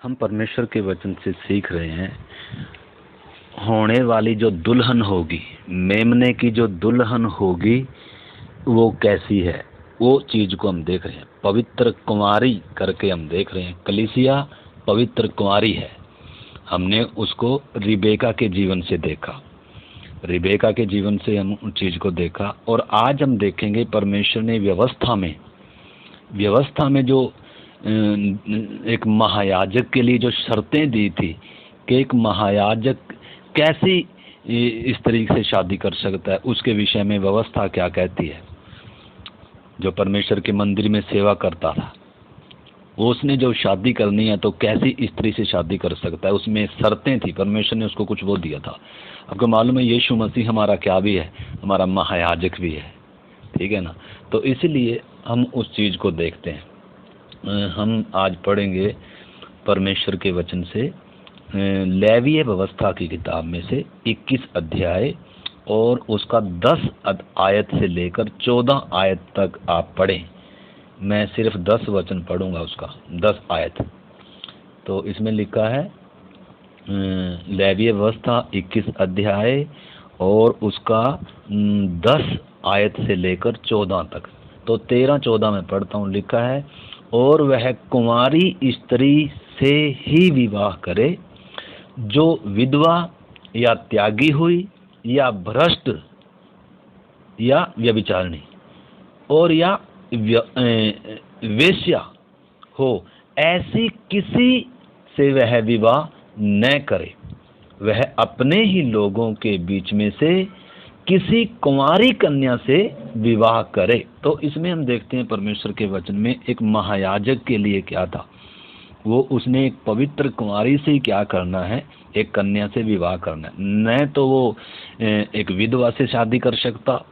हम परमेश्वर के वचन से सीख रहे हैं। होने वाली जो दुल्हन होगी, मेमने की जो दुल्हन होगी वो कैसी है, वो चीज को हम देख रहे हैं। पवित्र कुंवारी करके हम देख रहे हैं। कलीसिया पवित्र कुंवारी है। हमने उसको रिबेका के जीवन से देखा, रिबेका के जीवन से हम उस चीज को देखा। और आज हम देखेंगे परमेश्वर ने व्यवस्था में जो एक महायाजक के लिए जो शर्तें दी थी कि एक महायाजक कैसी इस तरीके से शादी कर सकता है, उसके विषय में व्यवस्था क्या कहती है। जो परमेश्वर के मंदिर में सेवा करता था, वो उसने जो शादी करनी है तो कैसी स्त्री से शादी कर सकता है, उसमें शर्तें थी। परमेश्वर ने उसको कुछ वो दिया था। आपको मालूम है यीशु मसीह हमारा क्या भी है, हमारा महायाजक भी है, ठीक है ना। तो इसलिए हम उस चीज़ को देखते हैं। हम आज पढ़ेंगे परमेश्वर के वचन से लेवीय व्यवस्था की किताब में से 21 अध्याय और उसका 10 आयत से लेकर 14 आयत तक आप पढ़ें। मैं सिर्फ 10 वचन पढ़ूंगा, उसका 10 आयत। तो इसमें लिखा है लेवीय व्यवस्था 21 अध्याय और उसका 10 आयत से लेकर 14 तक। तो 13-14 में पढ़ता हूँ। लिखा है, और वह कुंवारी स्त्री से ही विवाह करे जो विधवा या त्यागी हुई या भ्रष्ट या व्यभिचारिणी और या वेश्या हो, ऐसी किसी से वह विवाह न करे। वह अपने ही लोगों के बीच में से किसी कुंवारी कन्या से विवाह करे। तो इसमें हम देखते हैं परमेश्वर के वचन में एक महायाजक के लिए क्या था। वो उसने एक पवित्र कुंवारी से क्या करना है, एक कन्या से विवाह करना है। न तो वो एक विधवा से शादी कर सकता,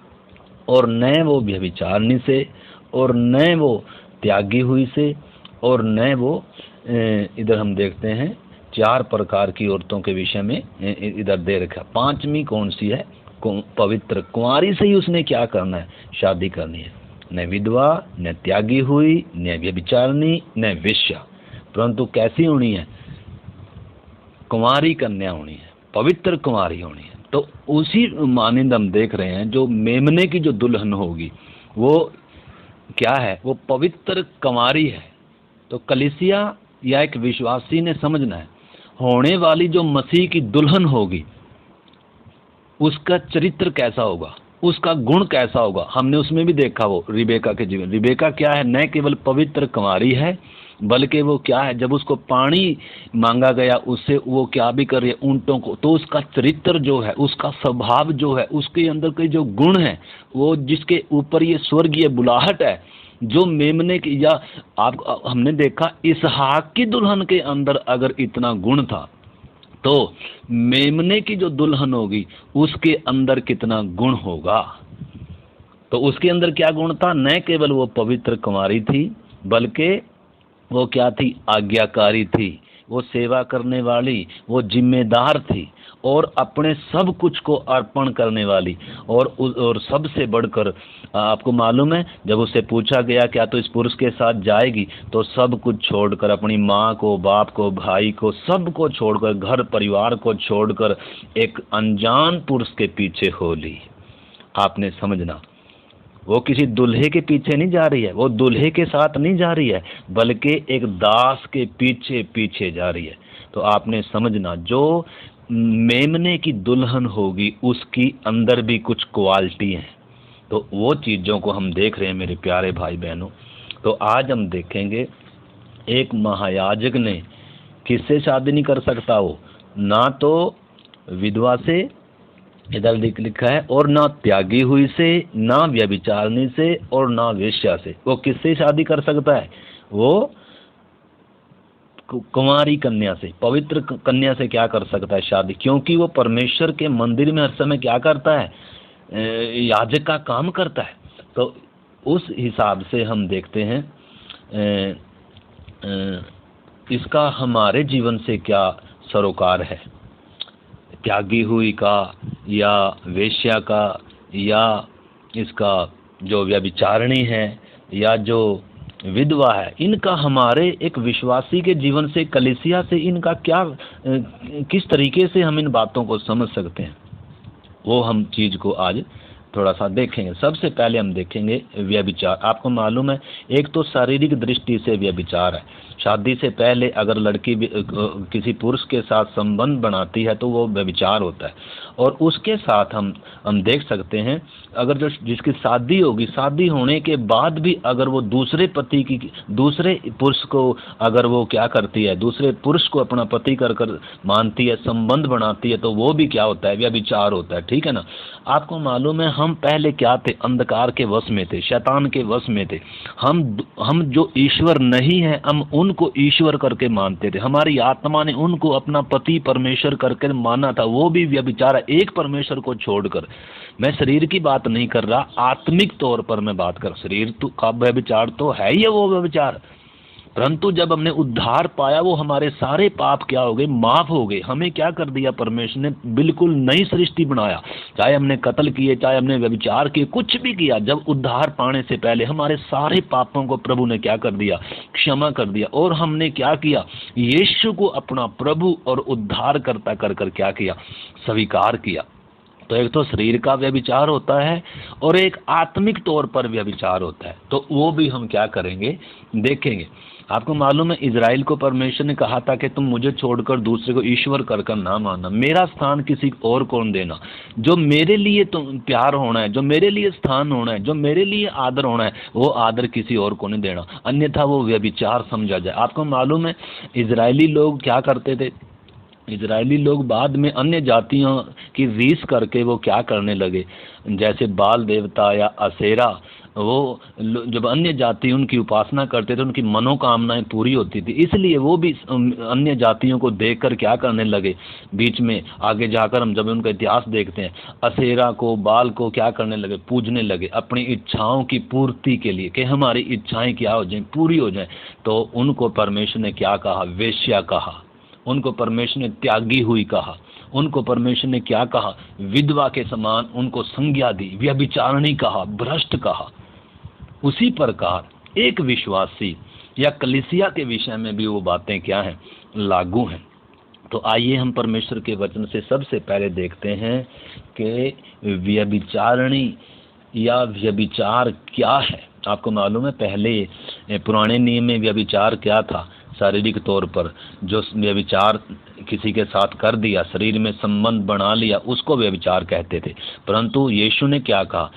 और न वो व्यभिचारिणी से, और न वो त्यागी हुई से, और न वो इधर हम देखते हैं 4 प्रकार की औरतों के विषय में इधर दे रखा। 5वीं कौन सी है? पवित्र कुंवारी से ही उसने क्या करना है, शादी करनी है। न विधवा, न त्यागी हुई, न व्यभिचारिणी, न वेश्या, परंतु कैसी होनी है? कुंवारी कन्या होनी है, पवित्र कुंवारी होनी है। तो उसी मानिंद हम देख रहे हैं जो मेमने की जो दुल्हन होगी वो क्या है? वो पवित्र कुंवारी है। तो कलीसिया या एक विश्वासी ने समझना है, होने वाली जो मसीह की दुल्हन होगी उसका चरित्र कैसा होगा, उसका गुण कैसा होगा। हमने उसमें भी देखा वो रिबेका के जीवन। रिबेका क्या है? न केवल पवित्र कुंवारी है, बल्कि वो क्या है, जब उसको पानी मांगा गया उससे वो क्या भी कर रही है, ऊंटों को। तो उसका चरित्र जो है, उसका स्वभाव जो है, उसके अंदर के जो गुण है, वो जिसके ऊपर ये स्वर्गीय बुलाहट है, जो मेमने की या हमने देखा इसहाक की दुल्हन के अंदर अगर इतना गुण था, तो मेमने की जो दुल्हन होगी उसके अंदर कितना गुण होगा। तो उसके अंदर क्या गुण था? न केवल वो पवित्र कुंवारी थी, बल्कि वो क्या थी? आज्ञाकारी थी, वो सेवा करने वाली, वो जिम्मेदार थी, और अपने सब कुछ को अर्पण करने वाली। और सबसे बढ़कर आपको मालूम है, जब उससे पूछा गया क्या तो इस पुरुष के साथ जाएगी, तो सब कुछ छोड़कर, अपनी माँ को, बाप को, भाई को, सब को छोड़कर, घर परिवार को छोड़कर एक अनजान पुरुष के पीछे हो ली। आपने समझना, वो किसी दूल्हे के पीछे नहीं जा रही है, वो दूल्हे के साथ नहीं जा रही है, बल्कि एक दास के पीछे पीछे जा रही है। तो आपने समझना, जो मेमने की दुल्हन होगी उसकी अंदर भी कुछ क्वालिटी है। तो वो चीज़ों को हम देख रहे हैं मेरे प्यारे भाई बहनों। तो आज हम देखेंगे एक महायाजक ने किससे शादी नहीं कर सकता, वो ना तो विधवा से, इधर लिखा है, और ना त्यागी हुई से, ना व्यभिचारिणी से, और ना वेश्या से। वो किससे शादी कर सकता है? वो कुंवारी कन्या से, पवित्र कन्या से क्या कर सकता है शादी, क्योंकि वो परमेश्वर के मंदिर में हर समय क्या करता है? याजक का काम करता है। तो उस हिसाब से हम देखते हैं इसका हमारे जीवन से क्या सरोकार है, त्यागी हुई का या वेश्या का, या इसका जो व्यभिचारिणी है, या जो विधवा है, इनका हमारे एक विश्वासी के जीवन से, कलीसिया से इनका क्या, किस तरीके से हम इन बातों को समझ सकते हैं, वो हम चीज़ को आज थोड़ा सा देखेंगे। सबसे पहले हम देखेंगे व्यभिचार। आपको मालूम है, एक तो शारीरिक दृष्टि से व्यभिचार है। शादी से पहले अगर लड़की किसी पुरुष के साथ संबंध बनाती है तो वो व्यभिचार होता है। और उसके साथ हम देख सकते हैं, अगर जो जिसकी शादी होगी, शादी होने के बाद भी अगर वो दूसरे पति की, दूसरे पुरुष को अगर वो क्या करती है, दूसरे पुरुष को अपना पति कर मानती है, संबंध बनाती है, तो वो भी क्या होता है, व्यभिचार होता है। ठीक है ना। आपको मालूम है, हम पहले क्या थे, अंधकार के वश में थे, शैतान के वश में थे। हम जो ईश्वर नहीं है, हम उनको ईश्वर करके मानते थे। हमारी आत्मा ने उनको अपना पति परमेश्वर करके माना था, वो भी व्यभिचार है, एक परमेश्वर को छोड़कर। मैं शरीर की बात नहीं कर रहा, आत्मिक तौर पर मैं बात कर, शरीर तो का व्यभिचार तो है ही है वो व्यभिचार। परंतु जब हमने उद्धार पाया, वो हमारे सारे पाप क्या हो गए, माफ हो गए। हमें क्या कर दिया परमेश्वर ने, बिल्कुल नई सृष्टि बनाया। चाहे हमने कत्ल किए, चाहे हमने व्यभिचार किए, कुछ भी किया, जब उद्धार पाने से पहले हमारे सारे पापों को प्रभु ने क्या कर दिया, क्षमा कर दिया। और हमने क्या किया, यीशु को अपना प्रभु और उद्धार करता कर क्या किया, स्वीकार किया। तो एक तो शरीर का व्यभिचार होता है और एक आत्मिक तौर पर व्यभिचार होता है। तो वो भी हम क्या करेंगे, देखेंगे। आपको मालूम है, इजराइल को परमेश्वर ने कहा था कि तुम मुझे छोड़कर दूसरे को ईश्वर कर ना मानना, मेरा स्थान किसी और को देना। जो मेरे लिए तुम प्यार होना है, जो मेरे लिए स्थान होना है, जो मेरे लिए आदर होना है, वो आदर किसी और को नहीं देना, अन्यथा वो व्यभिचार समझा जाए। आपको मालूम है, इजरायली लोग क्या करते थे, इजरायली लोग बाद में अन्य जातियों की रीस करके वो क्या करने लगे, जैसे बाल देवता या असेरा, वो जब अन्य जाति उनकी उपासना करते थे, उनकी मनोकामनाएं पूरी होती थी। इसलिए वो भी अन्य जातियों को देखकर क्या करने लगे, बीच में आगे जाकर हम जब उनका इतिहास देखते हैं, असेरा को, बाल को क्या करने लगे, पूजने लगे अपनी इच्छाओं की पूर्ति के लिए, कि हमारी इच्छाएं क्या हो जाएं, पूरी हो जाएं। तो उनको परमेश्वर ने क्या कहा, वेश्या कहा। उनको परमेश्वर ने त्यागी हुई कहा। उनको परमेश्वर ने क्या कहा, विधवा के समान उनको संज्ञा दी, व्यभिचारिणी कहा, भ्रष्ट कहा। उसी प्रकार एक विश्वासी या कलीसिया के विषय में भी वो बातें क्या हैं, लागू हैं। तो आइए हम परमेश्वर के वचन से सबसे पहले देखते हैं कि व्यभिचारिणी या व्यभिचार क्या है। आपको मालूम है, पहले पुराने नियम में व्यभिचार क्या था, शारीरिक तौर पर जो व्यभिचार किसी के साथ कर दिया, शरीर में संबंध बना लिया, उसको व्यभिचार कहते थे। परंतु यीशु ने क्या कहा,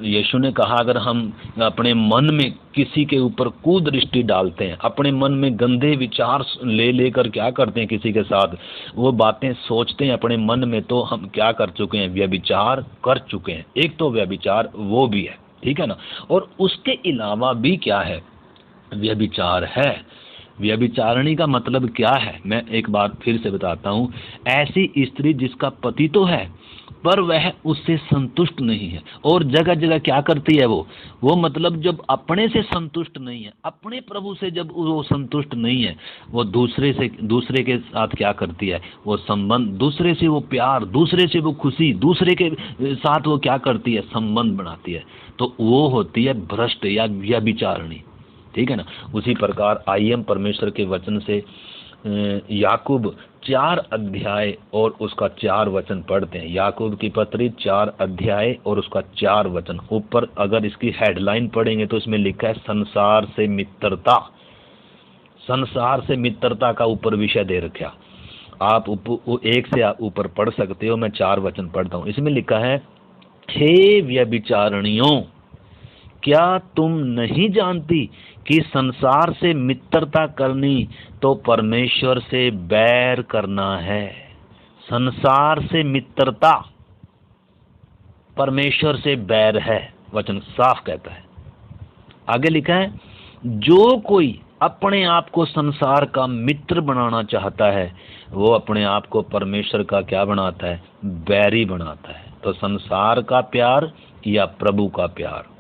यीशु ने कहा अगर हम अपने मन में किसी के ऊपर कुदृष्टि डालते हैं, अपने मन में गंदे विचार लेकर क्या करते हैं, किसी के साथ वो बातें सोचते हैं अपने मन में, तो हम क्या कर चुके हैं, व्यभिचार कर चुके हैं। एक तो व्यभिचार वो भी है, ठीक है ना। और उसके अलावा भी क्या है, व्यभिचार है। व्यभिचारिणी का मतलब क्या है, मैं एक बार फिर से बताता हूँ। ऐसी स्त्री जिसका पति तो है पर वह उससे संतुष्ट नहीं है, और जगह जगह क्या करती है वो मतलब जब अपने से संतुष्ट नहीं है, अपने प्रभु से जब वो संतुष्ट नहीं है, वो दूसरे के साथ क्या करती है, वो संबंध, दूसरे से वो प्यार, दूसरे से वो खुशी, दूसरे के साथ वो क्या करती है, संबंध बनाती है। तो वो होती है भ्रष्ट या व्यभिचारिणी, ठीक है ना। उसी प्रकार आइए हम परमेश्वर के वचन से याकूब 4 अध्याय और उसका 4 वचन पढ़ते हैं। याकूब की पत्री 4 अध्याय और उसका 4 वचन। ऊपर अगर इसकी हेडलाइन पढ़ेंगे तो इसमें लिखा है संसार से मित्रता। संसार से मित्रता का ऊपर विषय दे रखा। आप एक से ऊपर पढ़ सकते हो, मैं 4 वचन पढ़ता हूँ। इसमें लिखा है, हे व्यभिचारिणियों, क्या तुम नहीं जानती कि संसार से मित्रता करनी तो परमेश्वर से बैर करना है। संसार से मित्रता परमेश्वर से बैर है, वचन साफ कहता है। आगे लिखा है, जो कोई अपने आप को संसार का मित्र बनाना चाहता है, वो अपने आप को परमेश्वर का क्या बनाता है, बैरी बनाता है। तो संसार का प्यार या प्रभु का प्यार,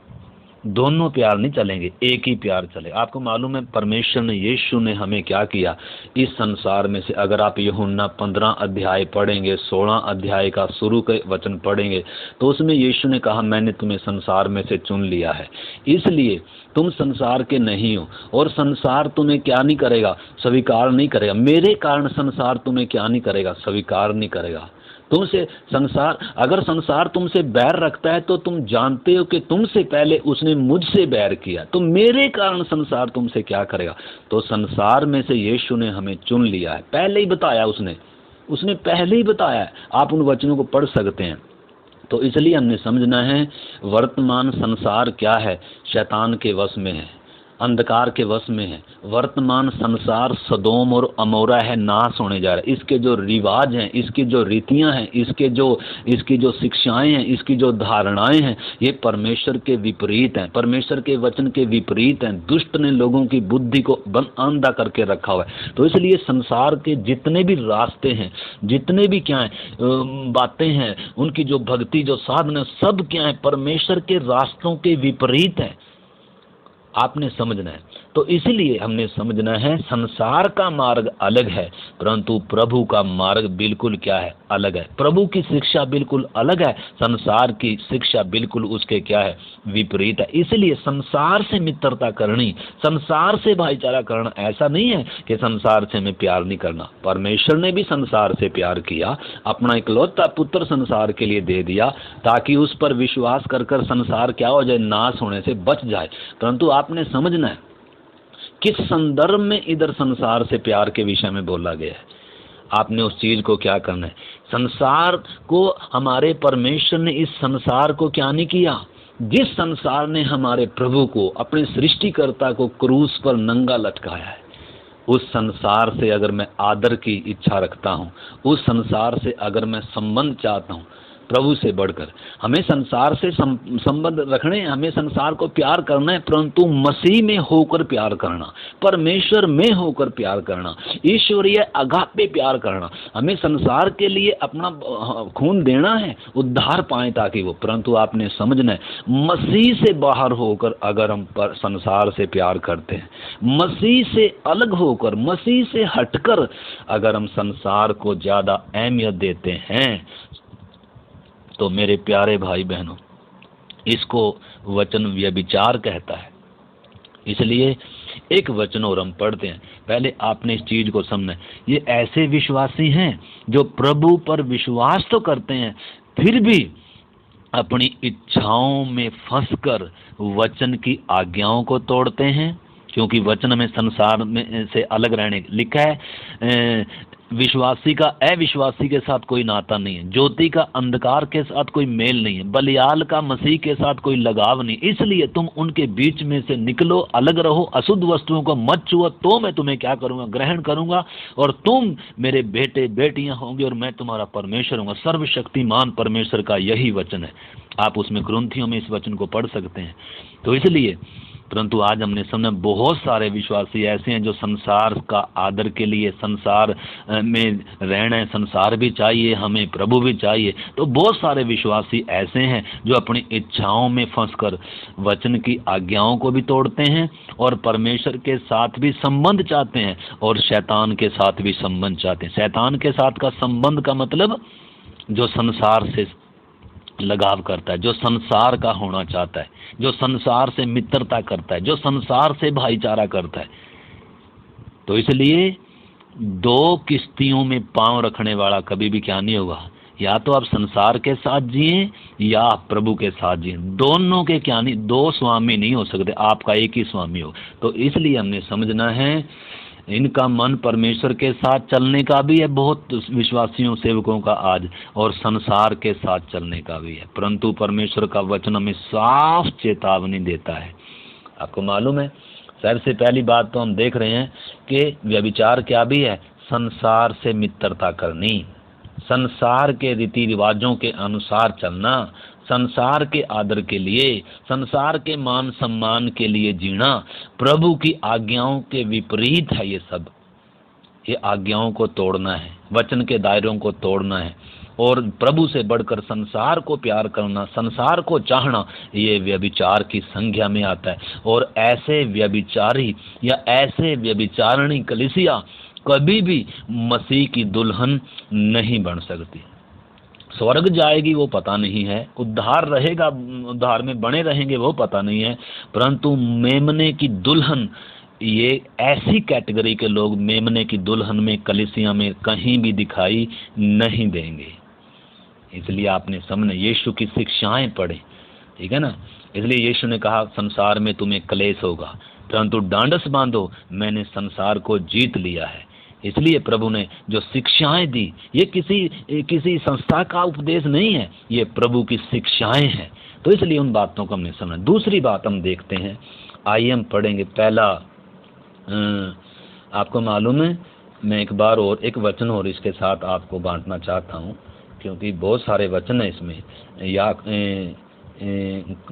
दोनों प्यार नहीं चलेंगे, एक ही प्यार चले। आपको मालूम है परमेश्वर ने, यीशु ने हमें क्या किया इस संसार में से। अगर आप यूहन्ना 15 अध्याय पढ़ेंगे, 16 अध्याय का शुरू के वचन पढ़ेंगे, तो उसमें यीशु ने कहा मैंने तुम्हें संसार में से चुन लिया है, इसलिए तुम संसार के नहीं हो, और संसार तुम्हें क्या नहीं करेगा, स्वीकार नहीं करेगा। मेरे कारण संसार तुम्हें क्या नहीं करेगा, स्वीकार नहीं करेगा। तुमसे संसार, अगर संसार तुमसे बैर रखता है तो तुम जानते हो कि तुमसे पहले उसने मुझसे बैर किया, तो मेरे कारण संसार तुमसे क्या करेगा। तो संसार में से यीशु ने हमें चुन लिया है, पहले ही बताया उसने पहले ही बताया है। आप उन वचनों को पढ़ सकते हैं। तो इसलिए हमने समझना है वर्तमान संसार क्या है, शैतान के वश में है, अंधकार के वश में है। वर्तमान संसार सदोम और अमोरा है, नाश होने जा रहा है। इसके जो रिवाज हैं, इसकी जो रीतियां हैं, इसकी जो शिक्षाएं हैं, इसकी जो धारणाएं हैं, ये परमेश्वर के विपरीत हैं, परमेश्वर के वचन के विपरीत हैं। दुष्ट ने लोगों की बुद्धि को अंधा करके रखा हुआ है। तो इसलिए संसार के जितने भी रास्ते हैं, जितने भी क्या है बातें हैं, उनकी जो भक्ति, जो साधना, सब क्या है, परमेश्वर के रास्तों के विपरीत है। आपने समझना है। तो इसलिए हमने समझना है संसार का मार्ग अलग है, परंतु प्रभु का मार्ग बिल्कुल क्या है, अलग है। प्रभु की शिक्षा बिल्कुल अलग है, संसार की शिक्षा बिल्कुल उसके क्या है, विपरीत है। इसलिए संसार से मित्रता करनी, संसार से भाईचारा करना, ऐसा नहीं है कि संसार से हमें प्यार नहीं करना। परमेश्वर ने भी संसार से प्यार किया, अपना इकलौता पुत्र संसार के लिए दे दिया, ताकि उस पर विश्वास कर कर संसार क्या हो जाए, नाश होने से बच जाए। परंतु आपने समझना है किस संदर्भ में इधर संसार से प्यार के विषय में बोला गया है। आपने उस चीज को क्या करना है, संसार को, हमारे परमेश्वर ने इस संसार को क्या नहीं किया, जिस संसार ने हमारे प्रभु को, अपने सृष्टिकर्ता को क्रूस पर नंगा लटकाया है, उस संसार से अगर मैं आदर की इच्छा रखता हूँ, उस संसार से अगर मैं संबंध चाहता हूँ, प्रभु से बढ़कर हमें संसार से संबंध रखने, हमें संसार को प्यार करना है, परंतु मसीह में होकर प्यार करना, परमेश्वर में होकर प्यार करना, ईश्वरीय अगापे प्यार करना। हमें संसार के लिए अपना खून देना है, उद्धार पाए ताकि वो, परंतु आपने समझना है मसीह से बाहर होकर अगर हम संसार से प्यार करते हैं, मसीह से अलग होकर, मसीह से हटकर अगर हम संसार को ज्यादा अहमियत देते हैं, तो मेरे प्यारे भाई बहनों, इसको वचन व्यभिचार कहता है। इसलिए एक वचन और हम पढ़ते हैं। पहले आपने इस चीज को समझना है, ये ऐसे विश्वासी हैं जो प्रभु पर विश्वास तो करते हैं, फिर भी अपनी इच्छाओं में फंसकर वचन की आज्ञाओं को तोड़ते हैं। क्योंकि वचन में संसार में से अलग रहने लिखा है, विश्वासी का अविश्वासी के साथ कोई नाता नहीं है, ज्योति का अंधकार के साथ कोई मेल नहीं है, बलियाल का मसीह के साथ कोई लगाव नहीं। इसलिए तुम उनके बीच में से निकलो, अलग रहो, अशुद्ध वस्तुओं को मत छुओ, तो मैं तुम्हें क्या करूंगा, ग्रहण करूंगा, और तुम मेरे बेटे बेटियां होंगे, और मैं तुम्हारा परमेश्वर हूंगा। सर्वशक्तिमान परमेश्वर का यही वचन है। आप उसमें कुरिन्थियों में इस वचन को पढ़ सकते हैं। तो इसलिए, परंतु आज हमने समझा बहुत सारे विश्वासी ऐसे हैं जो संसार का आदर के लिए, संसार में रहना है, संसार भी चाहिए हमें, प्रभु भी चाहिए। तो बहुत सारे विश्वासी ऐसे हैं जो अपनी इच्छाओं में फंसकर वचन की आज्ञाओं को भी तोड़ते हैं, और परमेश्वर के साथ भी संबंध चाहते हैं, और शैतान के साथ भी संबंध चाहते हैं। शैतान के साथ का संबंध का मतलब जो संसार से लगाव करता है, जो संसार का होना चाहता है, जो संसार से मित्रता करता है, जो संसार से भाईचारा करता है। तो इसलिए दो किश्तियों में पांव रखने वाला कभी भी क्या नहीं होगा, या तो आप संसार के साथ जिए या आप प्रभु के साथ जिए। दोनों के क्या नहीं, दो स्वामी नहीं हो सकते, आपका एक ही स्वामी हो। तो इसलिए हमने समझना है इनका मन परमेश्वर के साथ चलने का भी है, बहुत विश्वासियों सेवकों का आज, और संसार के साथ चलने का भी है। परंतु परमेश्वर का वचन हमें साफ चेतावनी देता है। आपको मालूम है, सबसे पहली बात तो हम देख रहे हैं कि व्यभिचार क्या भी है, संसार से मित्रता करनी, संसार के रीति रिवाजों के अनुसार चलना, संसार के आदर के लिए, संसार के मान सम्मान के लिए जीना, प्रभु की आज्ञाओं के विपरीत है। ये सब, ये आज्ञाओं को तोड़ना है, वचन के दायरों को तोड़ना है। और प्रभु से बढ़कर संसार को प्यार करना, संसार को चाहना, ये व्यभिचार की संज्ञा में आता है। और ऐसे व्यभिचारी या ऐसे व्यभिचारिणी कलीसिया कभी भी मसीह की दुल्हन नहीं बन सकती। स्वर्ग जाएगी वो पता नहीं है, उद्धार रहेगा, उद्धार में बने रहेंगे वो पता नहीं है, परंतु मेमने की दुल्हन, ये ऐसी कैटेगरी के लोग मेमने की दुल्हन में कलीसिया में कहीं भी दिखाई नहीं देंगे। इसलिए आपने सामने यीशु की शिक्षाएं पढ़े, ठीक है ना। इसलिए यीशु ने कहा संसार में तुम्हें क्लेश होगा, परंतु डांडस बांधो, मैंने संसार को जीत लिया है। इसलिए प्रभु ने जो शिक्षाएं दी, ये किसी संस्था का उपदेश नहीं है, ये प्रभु की शिक्षाएं हैं। तो इसलिए उन बातों को हमने समझा। दूसरी बात हम देखते हैं, आइए हम पढ़ेंगे पहला, आपको मालूम है मैं एक बार और एक वचन और इसके साथ आपको बांटना चाहता हूँ, क्योंकि बहुत सारे वचन है इसमें। या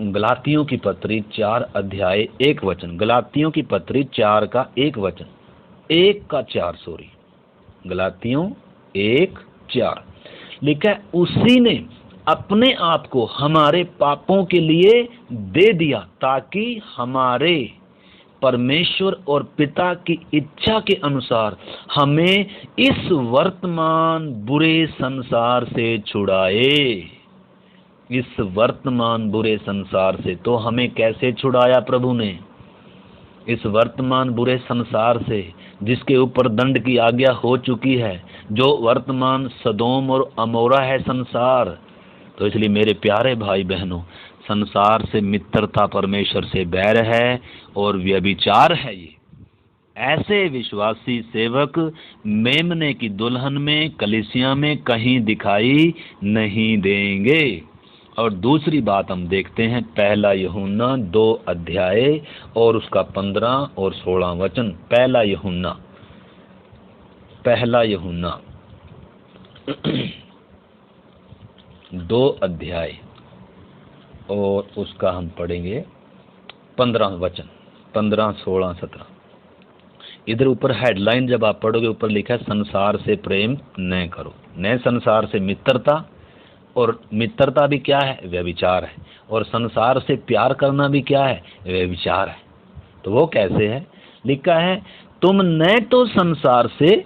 गलातियों की पत्री 4 अध्याय 1 वचन, गलातियों की पत्री 4 का 1 वचन, 1 का 4 सॉरी, गलातियों 1:4 लिखा है, उसी ने अपने आप को हमारे पापों के लिए दे दिया ताकि हमारे परमेश्वर और पिता की इच्छा के अनुसार हमें इस वर्तमान बुरे संसार से छुड़ाए। इस वर्तमान बुरे संसार से, तो हमें कैसे छुड़ाया प्रभु ने? इस वर्तमान बुरे संसार से जिसके ऊपर दंड की आज्ञा हो चुकी है, जो वर्तमान सदोम और अमोरा है संसार। तो इसलिए मेरे प्यारे भाई बहनों, संसार से मित्रता परमेश्वर से बैर है और व्यभिचार है। ये ऐसे विश्वासी सेवक मेमने की दुल्हन में, कलीसिया में कहीं दिखाई नहीं देंगे। और दूसरी बात हम देखते हैं, पहला यूहन्ना 2 अध्याय और उसका 15 और 16 वचन। पहला यूहन्ना 2 अध्याय और उसका हम पढ़ेंगे 15 वचन, 15, 16, 17। इधर ऊपर हेडलाइन जब आप पढ़ोगे, ऊपर लिखा है संसार से प्रेम न करो, न संसार से मित्रता, और मित्रता भी क्या है? व्यभिचार है। और संसार से प्यार करना भी क्या है? व्यभिचार है। तो वो कैसे है? लिखा है, तुम न तो संसार से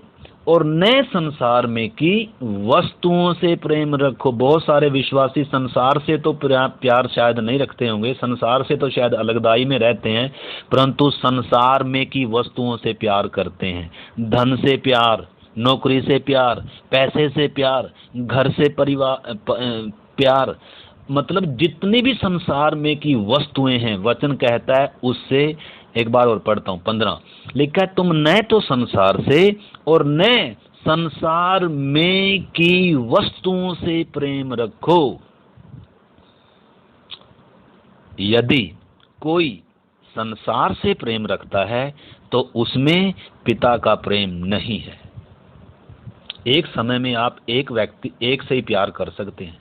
और न संसार में की वस्तुओं से प्रेम रखो। बहुत सारे विश्वासी संसार से तो प्यार शायद नहीं रखते होंगे, संसार से तो शायद अलगदाई में रहते हैं, परंतु संसार में की वस्तुओं से प्यार करते हैं। धन से प्यार, नौकरी से प्यार, पैसे से प्यार, घर से परिवार प्यार, मतलब जितनी भी संसार में की वस्तुएं हैं, वचन कहता है उससे। एक बार और पढ़ता हूँ 15, लिखा है, तुम न तो संसार से और न संसार में की वस्तुओं से प्रेम रखो। यदि कोई संसार से प्रेम रखता है तो उसमें पिता का प्रेम नहीं है। एक समय में आप एक व्यक्ति एक से ही प्यार कर सकते हैं।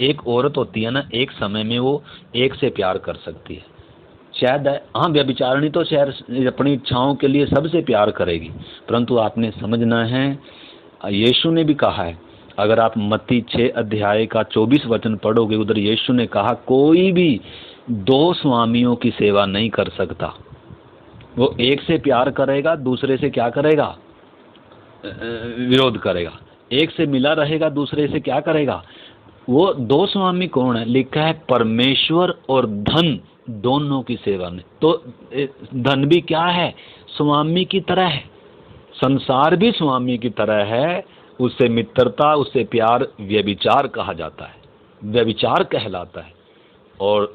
एक औरत होती है ना, एक समय में वो एक से प्यार कर सकती है। शायद हाँ, व्यभिचारिणी तो शायद अपनी इच्छाओं के लिए सबसे प्यार करेगी, परंतु आपने समझना है, यीशु ने भी कहा है, अगर आप मत्ती 6 अध्याय का 24 वचन पढ़ोगे, उधर यीशु ने कहा कोई भी 2 स्वामियों की सेवा नहीं कर सकता। वो एक से प्यार करेगा, दूसरे से क्या करेगा? विरोध करेगा। एक से मिला रहेगा, दूसरे से क्या करेगा? वो 2 स्वामी कौन है? लिखा है परमेश्वर और धन दोनों की सेवा में। तो धन भी क्या है? स्वामी की तरह है। संसार भी स्वामी की तरह है। उससे मित्रता, उससे प्यार व्यभिचार कहा जाता है, व्यभिचार कहलाता है। और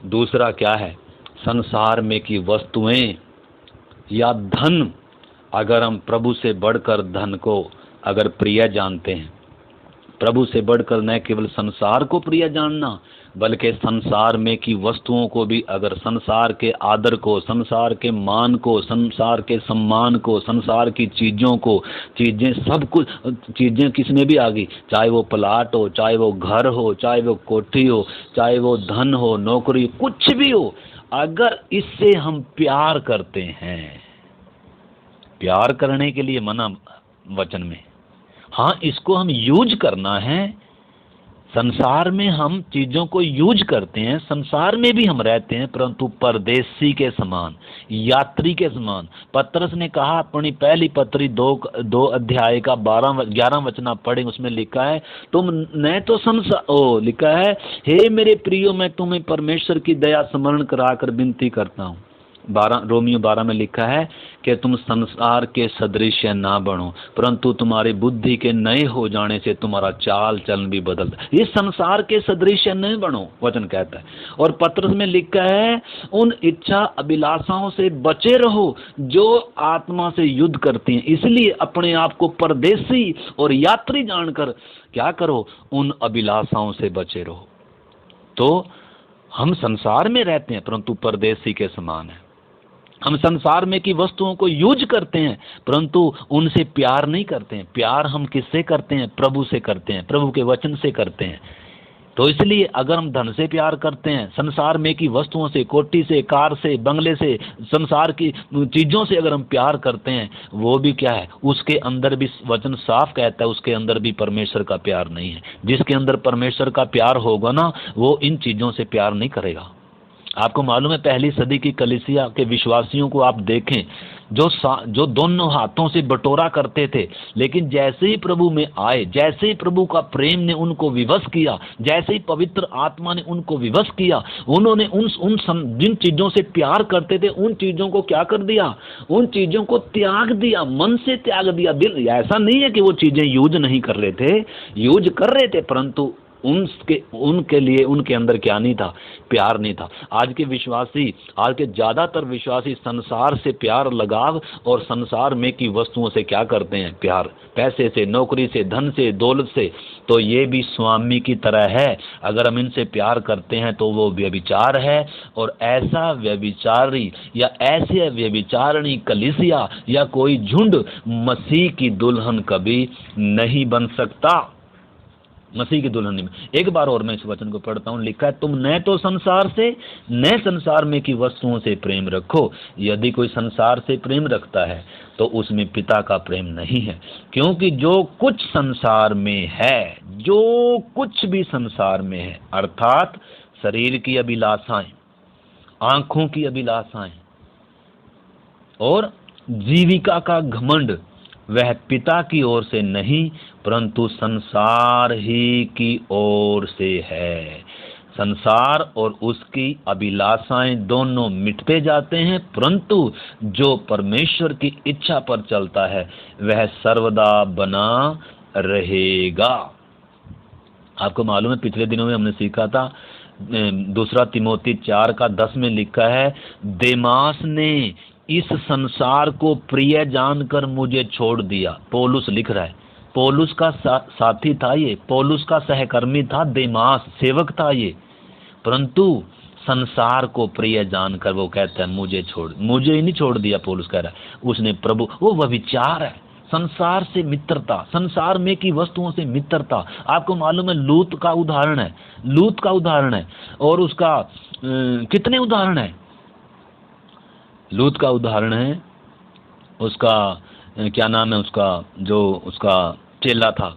दूसरा क्या है? संसार में की वस्तुएं या धन। अगर हम प्रभु से बढ़कर धन को अगर प्रिय जानते हैं, प्रभु से बढ़कर न केवल संसार को प्रिय जानना, बल्कि संसार में की वस्तुओं को भी, अगर संसार के आदर को, संसार के मान को, संसार के सम्मान को, संसार की चीज़ों को, चीज़ें सब कुछ, चीज़ें किसमें भी आ गई, चाहे वो प्लाट हो, चाहे वो घर हो, चाहे वो कोठी हो, चाहे वो धन हो, नौकरी, कुछ भी हो, अगर इससे हम प्यार करते हैं, प्यार करने के लिए मना वचन में, हाँ, इसको हम यूज करना है। संसार में हम चीजों को यूज करते हैं, संसार में भी हम रहते हैं, परंतु परदेसी के समान, यात्री के समान। पतरस ने कहा अपनी पहली पत्री 2 अध्याय का 11 वचन आप पढ़ें, उसमें लिखा है तुम न तो लिखा है, हे मेरे प्रियो मैं तुम्हें परमेश्वर की दया स्मरण कराकर विनती करता हूँ। रोमियो 12 में लिखा है कि तुम संसार के सदृश ना बनो, परंतु तुम्हारी बुद्धि के नए हो जाने से तुम्हारा चाल चलन भी बदलता है। ये संसार के सदृश नहीं बनो, वचन कहता है। और पत्रस में लिखा है उन इच्छा अभिलाषाओं से बचे रहो जो आत्मा से युद्ध करती हैं। इसलिए अपने आप को परदेसी और यात्री जानकर क्या करो, उन अभिलाषाओं से बचे रहो। तो हम संसार में रहते हैं परंतु परदेसी के समान है। हम संसार में की वस्तुओं को यूज करते हैं परंतु उनसे प्यार नहीं करते हैं। प्यार हम किससे करते हैं? प्रभु से करते हैं, प्रभु के वचन से करते हैं। तो इसलिए अगर हम धन से प्यार करते हैं, संसार में की वस्तुओं से, कोठी से, कार से, बंगले से, संसार की चीज़ों से अगर हम प्यार करते हैं, वो भी क्या है, उसके अंदर भी वचन साफ कहता है उसके अंदर भी परमेश्वर का प्यार नहीं है। जिसके अंदर परमेश्वर का प्यार होगा ना, वो इन चीज़ों से प्यार नहीं करेगा। आपको मालूम है पहली सदी की कलीसिया के विश्वासियों को आप देखें, जो दोनों हाथों से बटोरा करते थे, लेकिन जैसे ही प्रभु में आए, जैसे ही प्रभु का प्रेम ने उनको विवश किया, जैसे ही पवित्र आत्मा ने उनको विवश किया, उन्होंने जिन चीजों से प्यार करते थे उन चीजों को क्या कर दिया, उन चीजों को त्याग दिया, मन से त्याग दिया। दिल ऐसा नहीं है कि वो चीजें यूज नहीं कर रहे थे, यूज कर रहे थे, परंतु उनके लिए उनके अंदर क्या नहीं था, प्यार नहीं था। आज के विश्वासी, आज के ज्यादातर विश्वासी संसार से प्यार, लगाव और संसार में की वस्तुओं से क्या करते हैं, प्यार, पैसे से, नौकरी से, धन से, दौलत से। तो ये भी स्वामी की तरह है। अगर हम इनसे प्यार करते हैं तो वो व्यभिचार है। और ऐसा व्यभिचारी या ऐसे व्यभिचारणी कलीसिया या कोई झुंड मसीह की दुल्हन कभी नहीं बन सकता। मसीह की दुल्हन में। एक बार और मैं इस वचन को पढ़ता हूँ, लिखा है तुम न तो संसार से न संसार में की वस्तुओं से प्रेम रखो। यदि कोई संसार से प्रेम रखता है तो उसमें पिता का प्रेम नहीं है। क्योंकि जो कुछ संसार में है, जो कुछ भी संसार में है, अर्थात शरीर की अभिलाषाएं, आंखों की अभिलाषाएं और जीविका का घमंड, वह पिता की ओर से नहीं परंतु संसार ही की ओर से है। संसार और उसकी अभिलाषाएं दोनों मिटते जाते हैं, परंतु जो परमेश्वर की इच्छा पर चलता है वह सर्वदा बना रहेगा। आपको मालूम है पिछले दिनों में हमने सीखा था, 2 तिमोथी 4:10 में लिखा है, देमास ने इस संसार को प्रिय जानकर मुझे छोड़ दिया। पौलुस लिख रहा है, पौलुस का साथी था ये, पौलुस का सहकर्मी था देमास, सेवक था ये, परंतु संसार को प्रिय जानकर वो कहता है मुझे ही नहीं छोड़ दिया। पौलुस कह रहा है उसने प्रभु, वो व्यभिचार है, संसार से मित्रता, संसार में की वस्तुओं से मित्रता। आपको मालूम है लूत का उदाहरण है, और उसका कितने उदाहरण है। लूत का उदाहरण है, उसका क्या नाम है, उसका जो उसका चेला था,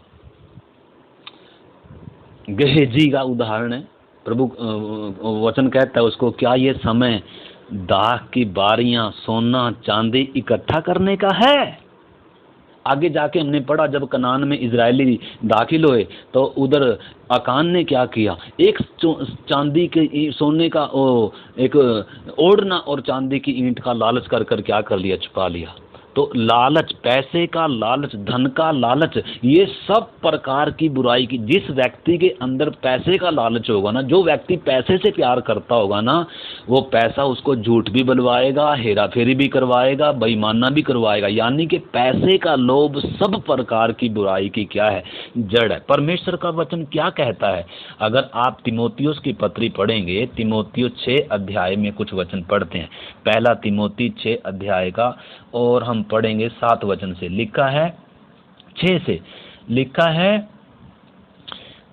गेहजी का उदाहरण है। प्रभु वचन कहता है उसको, क्या ये समय दाख की बारियां, सोना चांदी इकट्ठा करने का है? आगे जाके हमने पढ़ा जब कनान में इजरायली दाखिल हुए तो उधर अकान ने क्या किया, एक चांदी के सोने का एक ओढ़ना और चांदी की ईंट का लालच कर क्या कर लिया, छुपा लिया। तो लालच, पैसे का लालच, धन का लालच, ये सब प्रकार की बुराई की, जिस व्यक्ति के अंदर पैसे का लालच होगा ना, जो व्यक्ति पैसे से प्यार करता होगा ना, वो पैसा उसको झूठ भी बुलवाएगा, हेरा फेरी भी करवाएगा, बेईमाना भी करवाएगा। यानी कि पैसे का लोभ सब प्रकार की बुराई की क्या है, जड़ है। परमेश्वर का वचन क्या कहता है? अगर आप तिमोथियुस की पत्री पढ़ेंगे, तिमोथियुस 6 अध्याय में कुछ वचन पढ़ते हैं, पहला तिमोथी 6 अध्याय का, और हम पढ़ेंगे 7 वचन से। लिखा है 6 से, लिखा है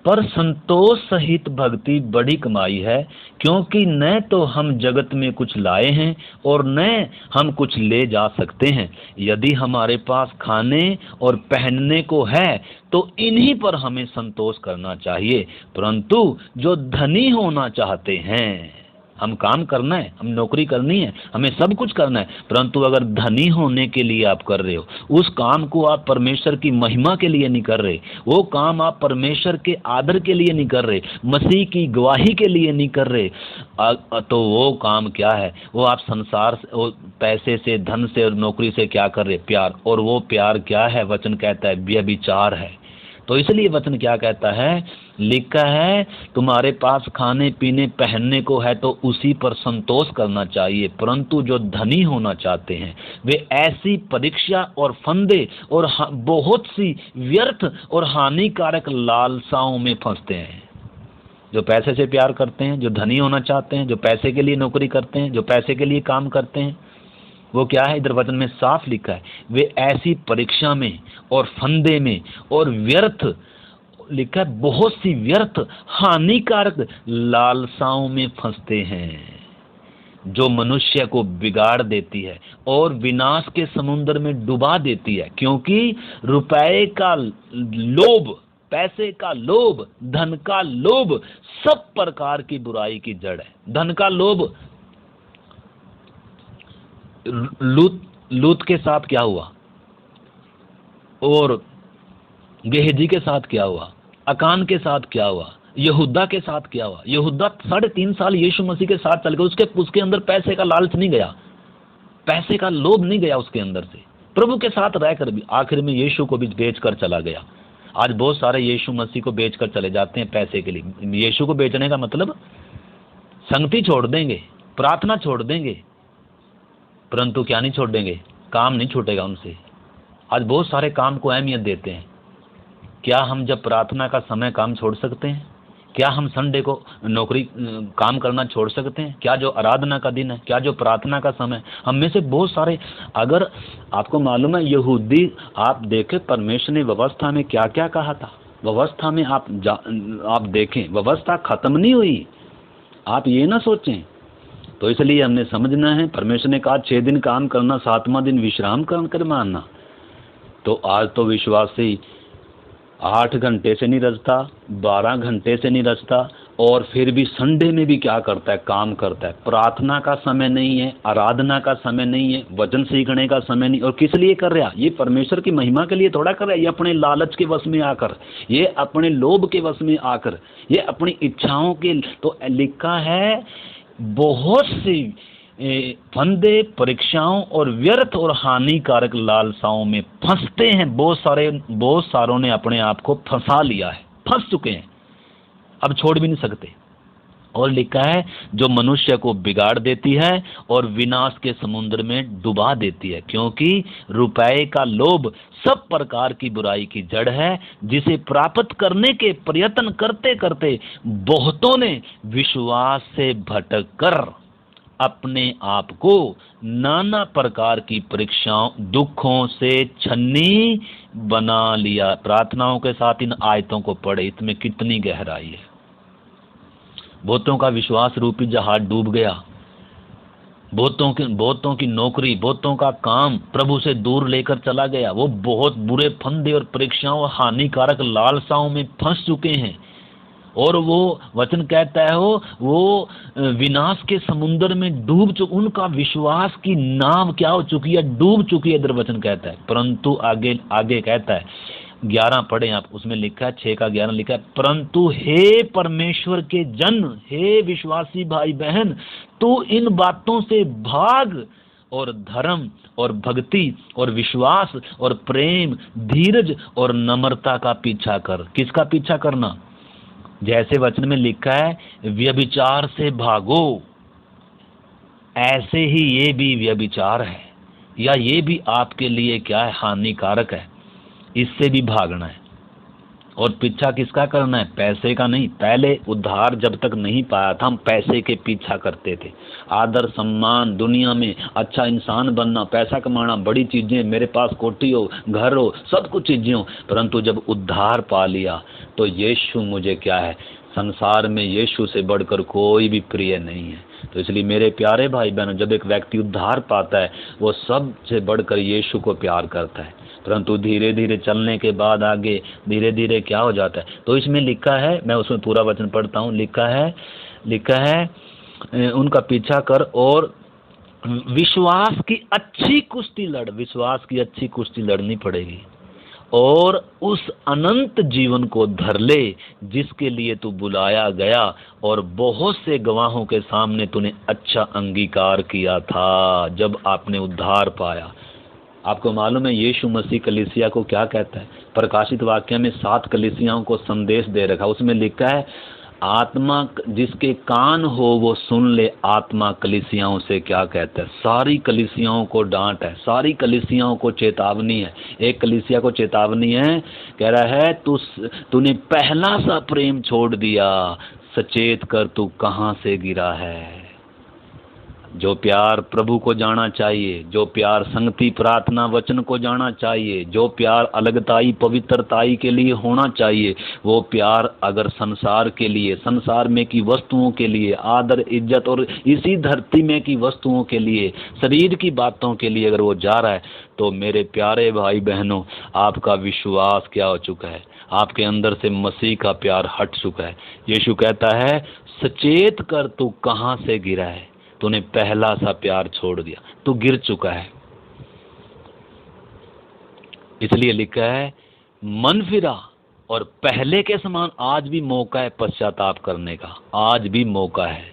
पर संतोष सहित भक्ति बड़ी कमाई है, क्योंकि न तो हम जगत में कुछ लाए हैं और न हम कुछ ले जा सकते हैं। यदि हमारे पास खाने और पहनने को है तो इन्हीं पर हमें संतोष करना चाहिए। परंतु जो धनी होना चाहते हैं, हम काम करना है, हम नौकरी करनी है, हमें सब कुछ करना है, परंतु अगर धनी होने के लिए आप कर रहे हो, उस काम को आप परमेश्वर की महिमा के लिए नहीं कर रहे, वो काम आप परमेश्वर के आदर के लिए नहीं कर रहे, मसीह की गवाही के लिए नहीं कर रहे, तो वो काम क्या है? वो आप संसार से, वो पैसे से, धन से और नौकरी से क्या कर रहे? प्यार। और वो प्यार क्या है? वचन कहता है व्यभिचार है। तो इसलिए वचन क्या कहता है? लिखा है तुम्हारे पास खाने पीने पहनने को है तो उसी पर संतोष करना चाहिए, परंतु जो धनी होना चाहते हैं वे ऐसी परीक्षा और फंदे और बहुत सी व्यर्थ और हानिकारक लालसाओं में फंसते हैं। जो पैसे से प्यार करते हैं, जो धनी होना चाहते हैं, जो पैसे के लिए नौकरी करते हैं, जो पैसे के लिए काम करते हैं, वो क्या है? इधर वचन में साफ लिखा है, वे ऐसी परीक्षा में और फंदे में और व्यर्थ, लिखा है बहुत सी व्यर्थ हानिकारक लालसाओं में फंसते हैं, जो मनुष्य को बिगाड़ देती है और विनाश के समुद्र में डुबा देती है। क्योंकि रुपए का लोभ, पैसे का लोभ, धन का लोभ सब प्रकार की बुराई की जड़ है। धन का लोभ, लूत के साथ क्या हुआ और गेहजी के साथ क्या हुआ, अकान के साथ क्या हुआ, यहूदा के साथ क्या हुआ? यहूदा 3.5 साल यीशु मसीह के साथ चल गया, उसके अंदर पैसे का लालच नहीं गया, पैसे का लोभ नहीं गया उसके अंदर से, प्रभु के साथ रहकर भी आखिर में यीशु को भी बेच कर चला गया। आज बहुत सारे यीशु मसीह को बेच कर चले जाते हैं पैसे के लिए। यीशु को बेचने का मतलब संगति छोड़ देंगे, प्रार्थना छोड़ देंगे, परंतु क्या नहीं छोड़ देंगे? काम नहीं छूटेगा उनसे। आज बहुत सारे काम को अहमियत देते हैं। क्या हम जब प्रार्थना का समय काम छोड़ सकते हैं? क्या हम संडे को नौकरी काम करना छोड़ सकते हैं? क्या जो आराधना का दिन है, क्या जो प्रार्थना का समय, हम में से बहुत सारे, अगर आपको मालूम है यहूदी, आप देखें परमेश्वर ने व्यवस्था में क्या क्या कहा था। व्यवस्था में आप देखें, व्यवस्था खत्म नहीं हुई, आप ये ना सोचें। तो इसलिए हमने समझना है, परमेश्वर ने कहा 6 दिन काम करना, 7वां दिन विश्राम कर मानना। तो आज तो विश्वासी 8 घंटे से नहीं रचता, 12 घंटे से नहीं रचता, और फिर भी संडे में भी क्या करता है? काम करता है। प्रार्थना का समय नहीं है, आराधना का समय नहीं है, वचन सीखने का समय नहीं। और किस लिए कर रहा? ये परमेश्वर की महिमा के लिए थोड़ा कर रहा है, ये अपने लालच के वश में आकर, ये अपने लोभ के वश में आकर, ये अपनी इच्छाओं के। तो लिखा है बहुत सी फंदे, परीक्षाओं और व्यर्थ और हानिकारक लालसाओं में फंसते हैं। बहुत सारों ने अपने आप को फंसा लिया है, फंस चुके हैं, अब छोड़ भी नहीं सकते। और लिखा है जो मनुष्य को बिगाड़ देती है और विनाश के समुद्र में डुबा देती है, क्योंकि रुपए का लोभ सब प्रकार की बुराई की जड़ है, जिसे प्राप्त करने के प्रयत्न करते करते बहुतों ने विश्वास से भटक कर अपने आप को नाना प्रकार की परीक्षाओं, दुखों से छन्नी बना लिया। प्रार्थनाओं के साथ इन आयतों को पढ़े, इसमें कितनी गहराई है। बहुतों का विश्वास रूपी जहाज डूब गया, बहुतों की नौकरी, बहुतों का काम प्रभु से दूर लेकर चला गया। वो बहुत बुरे फंदे और परीक्षाओं और हानिकारक लालसाओं में फंस चुके हैं, और वो वचन कहता है वो विनाश के समुद्र में डूब चुके। उनका विश्वास की नाव क्या हो चुकी है? डूब चुकी है, इधर वचन कहता है। परंतु आगे कहता है, 11 पढ़े आप, उसमें लिखा है 6 का 11 लिखा है, परंतु हे परमेश्वर के जन, हे विश्वासी भाई बहन, तू इन बातों से भाग और धर्म और भक्ति और विश्वास और प्रेम, धीरज और नम्रता का पीछा कर। किसका पीछा करना? जैसे वचन में लिखा है व्यभिचार से भागो, ऐसे ही ये भी व्यभिचार है, या ये भी आपके लिए क्या है? हानिकारक है, इससे भी भागना है। और पीछा किसका करना है? पैसे का नहीं। पहले उद्धार जब तक नहीं पाया था हम पैसे के पीछा करते थे। आदर सम्मान, दुनिया में अच्छा इंसान बनना, पैसा कमाना, बड़ी चीजें, मेरे पास कोठी हो, घर हो, सब कुछ चीजें हो। परंतु जब उद्धार पा लिया तो यीशु मुझे क्या है, संसार में यीशु से बढ़कर कोई भी प्रिय नहीं है। तो इसलिए मेरे प्यारे भाई बहनों, जब एक व्यक्ति उद्धार पाता है वो सबसे बढ़कर यीशु को प्यार करता है। परंतु धीरे धीरे चलने के बाद आगे धीरे धीरे क्या हो जाता है? तो इसमें लिखा है, मैं उसमें पूरा वचन पढ़ता हूँ। लिखा है उनका पीछा कर और विश्वास की अच्छी कुश्ती लड़। विश्वास की अच्छी कुश्ती लड़नी पड़ेगी और उस अनंत जीवन को धर ले जिसके लिए तू बुलाया गया और बहुत से गवाहों के सामने तूने अच्छा अंगीकार किया था जब आपने उद्धार पाया। आपको मालूम है यीशु मसीह कलीसिया को क्या कहता है? प्रकाशित वाक्य में 7 कलीसियाओं को संदेश दे रखा। उसमें लिखा है, आत्मा जिसके कान हो वो सुन ले आत्मा कलीसियाओं से क्या कहता है। सारी कलीसियाओं को डांट है, सारी कलीसियाओं को चेतावनी है। एक कलीसिया को चेतावनी है, कह रहा है तूने पहला सा प्रेम छोड़ दिया, सचेत कर तू कहां से गिरा है। जो प्यार प्रभु को जाना चाहिए, जो प्यार संगति प्रार्थना वचन को जाना चाहिए, जो प्यार अलगताई पवित्रताई के लिए होना चाहिए, वो प्यार अगर संसार के लिए, संसार में की वस्तुओं के लिए, आदर इज्जत और इसी धरती में की वस्तुओं के लिए, शरीर की बातों के लिए अगर वो जा रहा है, तो मेरे प्यारे भाई बहनों, आपका विश्वास क्या हो चुका है? आपके अंदर से मसीह का प्यार हट चुका है। यीशु कहता है, सचेत कर तू कहां से गिरा है, तूने पहला सा प्यार छोड़ दिया, तू गिर चुका है। इसलिए लिखा है, मन फिरा और पहले के समान। आज भी मौका है पश्चाताप करने का, आज भी मौका है।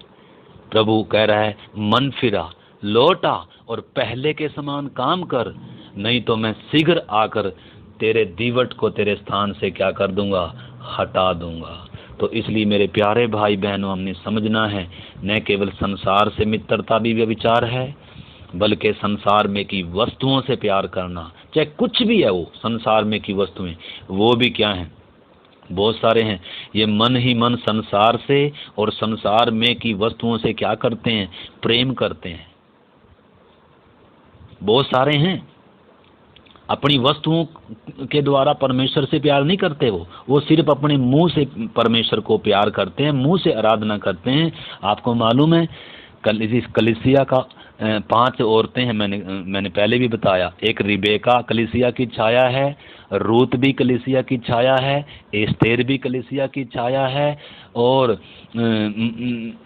प्रभु कह रहा है, मन फिरा, लौटा और पहले के समान काम कर, नहीं तो मैं शीघ्र आकर तेरे दीवट को तेरे स्थान से क्या कर दूंगा, हटा दूंगा। तो इसलिए मेरे प्यारे भाई बहनों, हमने समझना है, न केवल संसार से मित्रता भी व्यभिचार है, बल्कि संसार में की वस्तुओं से प्यार करना, चाहे कुछ भी है वो संसार में की वस्तुएं, वो भी क्या है, बहुत सारे हैं। ये मन ही मन संसार से और संसार में की वस्तुओं से क्या करते हैं, प्रेम करते हैं। बहुत सारे हैं, अपनी वस्तुओं के द्वारा परमेश्वर से प्यार नहीं करते। वो सिर्फ अपने मुंह से परमेश्वर को प्यार करते हैं, मुंह से आराधना करते हैं। आपको मालूम है कलीसिया का 5 औरतें हैं, मैंने पहले भी बताया। एक रिबेका कलीसिया की छाया है, रूत भी कलीसिया की छाया है, एस्तेर भी कलीसिया की छाया है, और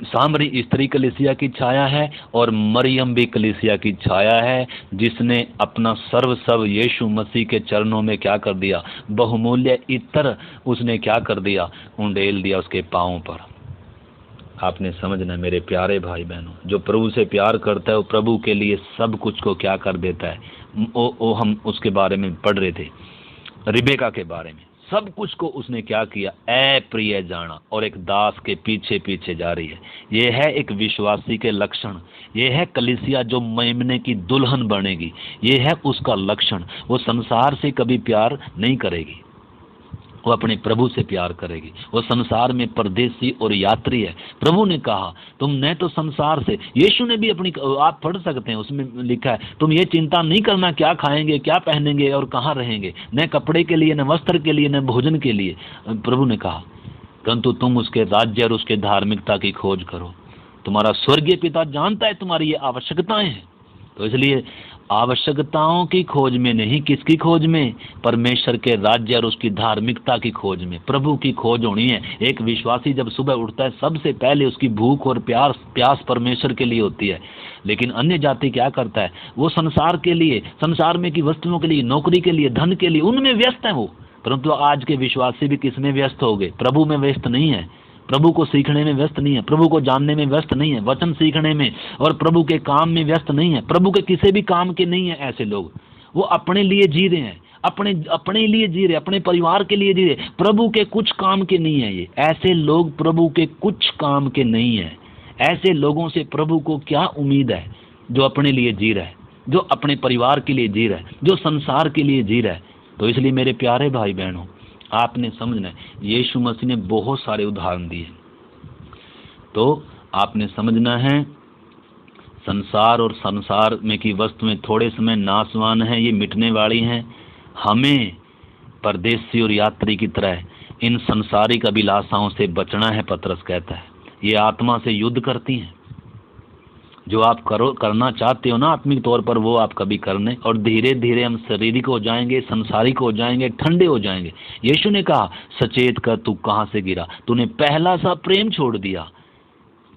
सामरी स्त्री कलीसिया की छाया है, और मरियम भी कलीसिया की छाया है, जिसने अपना सर्वस्व यीशु मसीह के चरणों में क्या कर दिया, बहुमूल्य इत्र उसने क्या कर दिया, उंडेल दिया उसके पांवों पर। आपने समझना मेरे प्यारे भाई बहनों, जो प्रभु से प्यार करता है वो प्रभु के लिए सब कुछ को क्या कर देता है। हम उसके बारे में पढ़ रहे थे, रिबेका के बारे में। सब कुछ को उसने क्या किया, ऐ प्रिय जाना, और एक दास के पीछे पीछे जा रही है। ये है एक विश्वासी के लक्षण। ये है कलीसिया जो मेमने की दुल्हन बनेगी, ये है उसका लक्षण। वो संसार से कभी प्यार नहीं करेगी, वो अपने प्रभु से प्यार करेगी। वो संसार में परदेसी और यात्री है। प्रभु ने कहा तुम न तो संसार से, यीशु ने भी अपनी, आप पढ़ सकते हैं, उसमें लिखा है, तुम ये चिंता नहीं करना क्या खाएंगे, क्या पहनेंगे और कहाँ रहेंगे, न कपड़े के लिए, न वस्त्र के लिए, न भोजन के लिए। प्रभु ने कहा, परंतु तुम उसके राज्य और उसके धार्मिकता की खोज करो। तुम्हारा स्वर्गीय पिता जानता है तुम्हारी ये आवश्यकताएं हैं। तो इसलिए आवश्यकताओं की खोज में नहीं, किसकी खोज में, परमेश्वर के राज्य और उसकी धार्मिकता की खोज में, प्रभु की खोज होनी है। एक विश्वासी जब सुबह उठता है सबसे पहले उसकी भूख और प्यास परमेश्वर के लिए होती है। लेकिन अन्य जाति क्या करता है, वो संसार के लिए, संसार में की वस्तुओं के लिए, नौकरी के लिए, धन के लिए, उनमें व्यस्त है वो। परंतु आज के विश्वासी भी किसमें व्यस्त हो गए, प्रभु में व्यस्त नहीं है, प्रभु को सीखने में व्यस्त नहीं है, प्रभु को जानने में व्यस्त नहीं है, वचन सीखने में और प्रभु के काम में व्यस्त नहीं है, प्रभु के किसी भी काम के नहीं है। ऐसे लोग वो अपने लिए जी रहे हैं, अपने लिए जी रहे, अपने परिवार के लिए जी रहे, प्रभु के कुछ काम के नहीं है। ये ऐसे लोग प्रभु के कुछ काम के नहीं है। ऐसे लोगों से प्रभु को क्या उम्मीद है, जो अपने लिए जी रहा है, जो अपने परिवार के लिए जी रहा है, जो संसार के लिए जी रहा है। तो इसलिए मेरे प्यारे भाई बहनों, आपने समझना है। यीशु मसीह ने बहुत सारे उदाहरण दिए, तो आपने समझना है संसार और संसार में की वस्तुएं थोड़े समय नाशवान हैं, ये मिटने वाली हैं। हमें परदेसी और यात्री की तरह इन संसारिक अभिलाषाओं से बचना है। पतरस कहता है ये आत्मा से युद्ध करती हैं। जो आप करना चाहते हो ना आत्मिक तौर पर, वो आप कभी करने, और धीरे धीरे हम शारीरिक हो जाएंगे, संसारिक हो जाएंगे, ठंडे हो जाएंगे। यीशु ने कहा सचेत कर तू कहाँ से गिरा, तूने पहला सा प्रेम छोड़ दिया,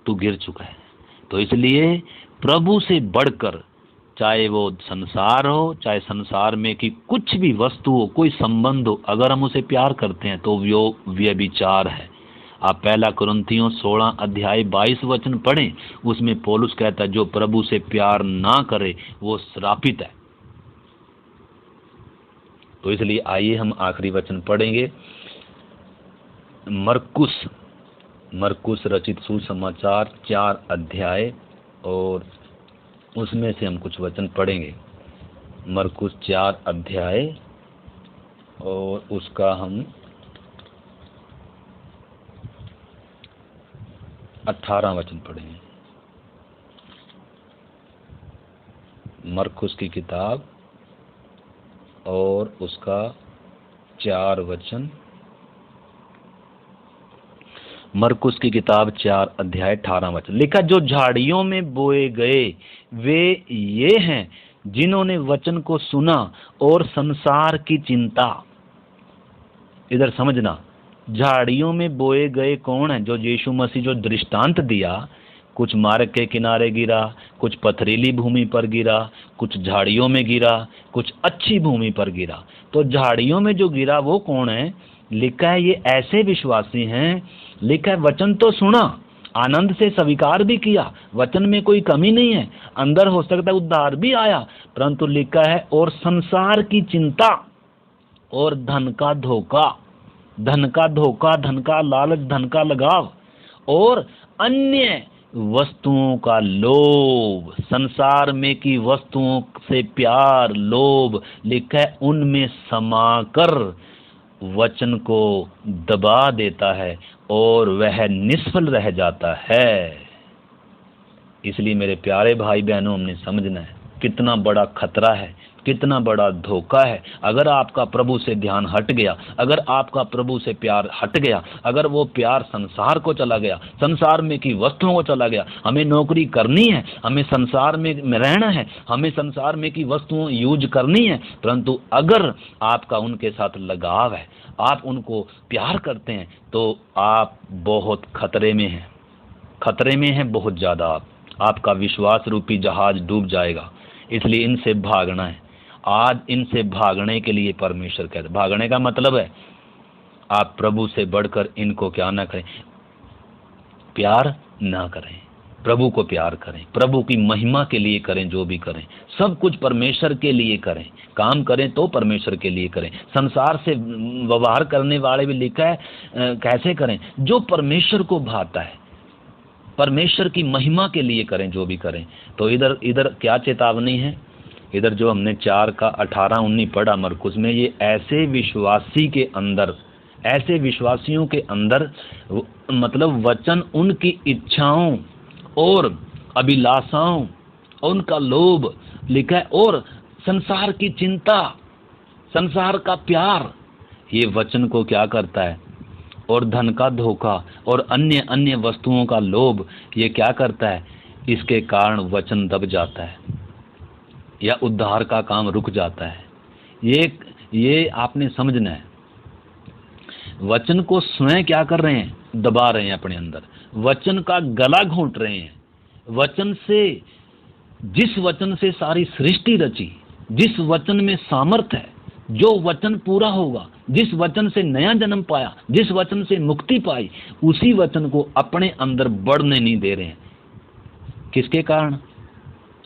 तू गिर चुका है। तो इसलिए प्रभु से बढ़कर, चाहे वो संसार हो, चाहे संसार में की कुछ भी वस्तु हो, कोई संबंध हो, अगर हम उसे प्यार करते हैं तो वो व्यभिचार है। आप पहला कुरिन्थियों 16 अध्याय 22 वचन पढ़ें, उसमें पौलुस कहता है जो प्रभु से प्यार ना करे वो श्रापित है। तो इसलिए आइए हम आखिरी वचन पढ़ेंगे, मरकुस रचित सुसमाचार 4 अध्याय, और उसमें से हम कुछ वचन पढ़ेंगे। मरकुस 4 अध्याय और उसका हम 18 वचन पढ़ेंगे। मरकुस की किताब और उसका 4 वचन, मरकुस की किताब 4 अध्याय 18 वचन लिखा, जो झाड़ियों में बोए गए वे ये हैं जिन्होंने वचन को सुना और संसार की चिंता। इधर समझना, झाड़ियों में बोए गए कौन है? जो यीशु मसीह जो दृष्टांत दिया, कुछ मार्ग के किनारे गिरा, कुछ पथरीली भूमि पर गिरा, कुछ झाड़ियों में गिरा, कुछ अच्छी भूमि पर गिरा। तो झाड़ियों में जो गिरा वो कौन है? लिखा है ये ऐसे विश्वासी हैं, लिखा है वचन तो सुना, आनंद से स्वीकार भी किया, वचन में कोई कमी नहीं है, अंदर हो सकता है उद्धार भी आया, परंतु लिखा है और संसार की चिंता और धन का धोखा, धन का धोखा, धन का लालच, धन का लगाव और अन्य वस्तुओं का लोभ, संसार में की वस्तुओं से प्यार, लोभ, लिखा है उनमें समाकर वचन को दबा देता है और वह निष्फल रह जाता है। इसलिए मेरे प्यारे भाई बहनों, हमने समझना है कितना बड़ा खतरा है, कितना बड़ा धोखा है। अगर आपका प्रभु से ध्यान हट गया, अगर आपका प्रभु से प्यार हट गया, अगर वो प्यार संसार को चला गया, संसार में की वस्तुओं को चला गया, हमें नौकरी करनी है, हमें संसार में रहना है, हमें संसार में की वस्तुओं यूज करनी है, परंतु अगर आपका उनके साथ लगाव है, आप उनको प्यार करते हैं, तो आप बहुत खतरे में हैं, खतरे में हैं बहुत ज़्यादा। आपका विश्वास रूपी जहाज डूब जाएगा। इसलिए इनसे भागना है। आज इनसे भागने के लिए परमेश्वर कहते हैं, भागने का मतलब है आप प्रभु से बढ़कर इनको क्या ना करें, प्यार ना करें, प्रभु को प्यार करें, प्रभु की महिमा के लिए करें, जो भी करें सब कुछ परमेश्वर के लिए करें, काम करें तो परमेश्वर के लिए करें। संसार से व्यवहार करने वाले भी लिखा है कैसे करें, जो परमेश्वर को भाता है, परमेश्वर की महिमा के लिए करें, जो भी करें। तो इधर क्या चेतावनी है? इधर जो हमने 4 का 18-19 पढ़ा मरकुस में, ये ऐसे विश्वासी के अंदर, ऐसे विश्वासियों के अंदर, मतलब वचन उनकी इच्छाओं और अभिलाषाओं, उनका लोभ लिखा है, और संसार की चिंता, संसार का प्यार, ये वचन को क्या करता है, और धन का धोखा और अन्य वस्तुओं का लोभ, ये क्या करता है, इसके कारण वचन दब जाता है या उद्धार का काम रुक जाता है। ये आपने समझना है। वचन को स्वयं क्या कर रहे हैं? दबा रहे हैं अपने अंदर, वचन का गला घोंट रहे हैं। वचन से, जिस वचन से सारी सृष्टि रची, जिस वचन में सामर्थ है, जो वचन पूरा होगा, जिस वचन से नया जन्म पाया, जिस वचन से मुक्ति पाई, उसी वचन को अपने अंदर बढ़ने नहीं दे रहे हैं। किसके कारण?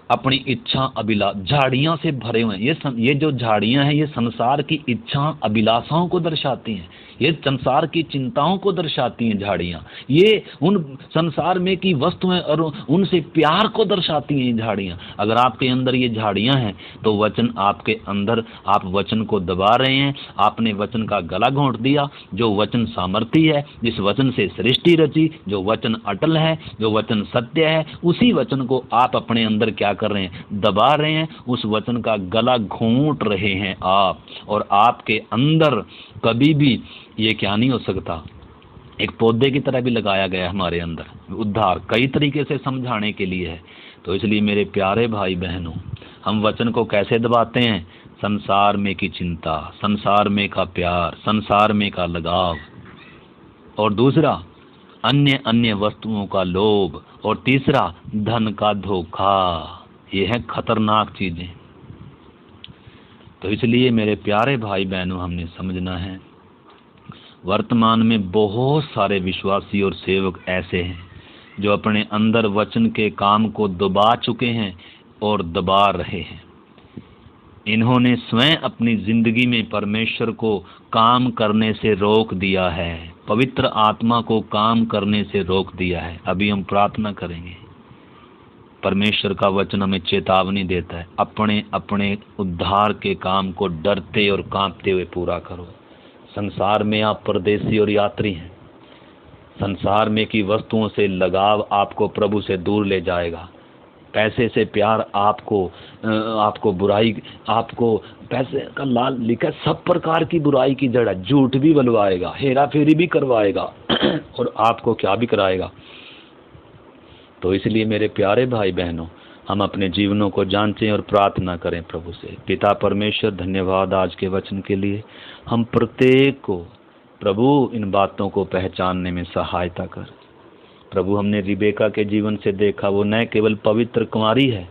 अपनी इच्छा अभिलाष, झाड़ियां से भरे हुए हैं। ये जो झाड़ियां हैं ये संसार की इच्छा अभिलाषाओं को दर्शाती हैं, ये संसार की चिंताओं को दर्शाती हैं झाड़ियां। ये उन संसार में की वस्तुएं और उनसे प्यार को दर्शाती हैं झाड़ियां। अगर आपके अंदर ये झाड़ियां हैं तो वचन आपके अंदर, आप वचन को दबा रहे हैं, आपने वचन का गला घोंट दिया। जो वचन सामर्थी है, जिस वचन से सृष्टि रची, जो वचन अटल है, जो वचन सत्य है, उसी वचन को आप अपने अंदर क्या कर रहे हैं, दबा रहे हैं, उस वचन का गला घोंट रहे हैं आप। और आपके अंदर कभी भी ये क्या नहीं हो सकता, एक पौधे की तरह भी लगाया गया है हमारे अंदर। उद्धार कई तरीके से समझाने के लिए है। तो इसलिए मेरे प्यारे भाई बहनों, हम वचन को कैसे दबाते हैं? संसार में की चिंता, संसार में का प्यार, संसार में का लगाव, और दूसरा अन्य अन्य वस्तुओं का लोभ, और तीसरा धन का धोखा। ये है खतरनाक चीजें। तो इसलिए मेरे प्यारे भाई बहनों, हमने समझना है, वर्तमान में बहुत सारे विश्वासी और सेवक ऐसे हैं जो अपने अंदर वचन के काम को दबा चुके हैं और दबा रहे हैं। इन्होंने स्वयं अपनी जिंदगी में परमेश्वर को काम करने से रोक दिया है, पवित्र आत्मा को काम करने से रोक दिया है। अभी हम प्रार्थना करेंगे। परमेश्वर का वचन हमें चेतावनी देता है, अपने अपने उद्धार के काम को डरते और कांपते हुए पूरा करो। संसार में आप परदेसी और यात्री हैं। संसार में की वस्तुओं से लगाव आपको प्रभु से दूर ले जाएगा। पैसे से प्यार आपको बुराई, आपको पैसे का लाल लिखा, सब प्रकार की बुराई की जड़ है। झूठ भी बलवाएगा, हेरा फेरी भी करवाएगा और आपको क्या भी कराएगा। तो इसलिए मेरे प्यारे भाई बहनों, हम अपने जीवनों को जांचें और प्रार्थना करें प्रभु से। पिता परमेश्वर, धन्यवाद आज के वचन के लिए। हम प्रत्येक को प्रभु इन बातों को पहचानने में सहायता कर। प्रभु, हमने रिबेका के जीवन से देखा, वो न केवल पवित्र कुमारी है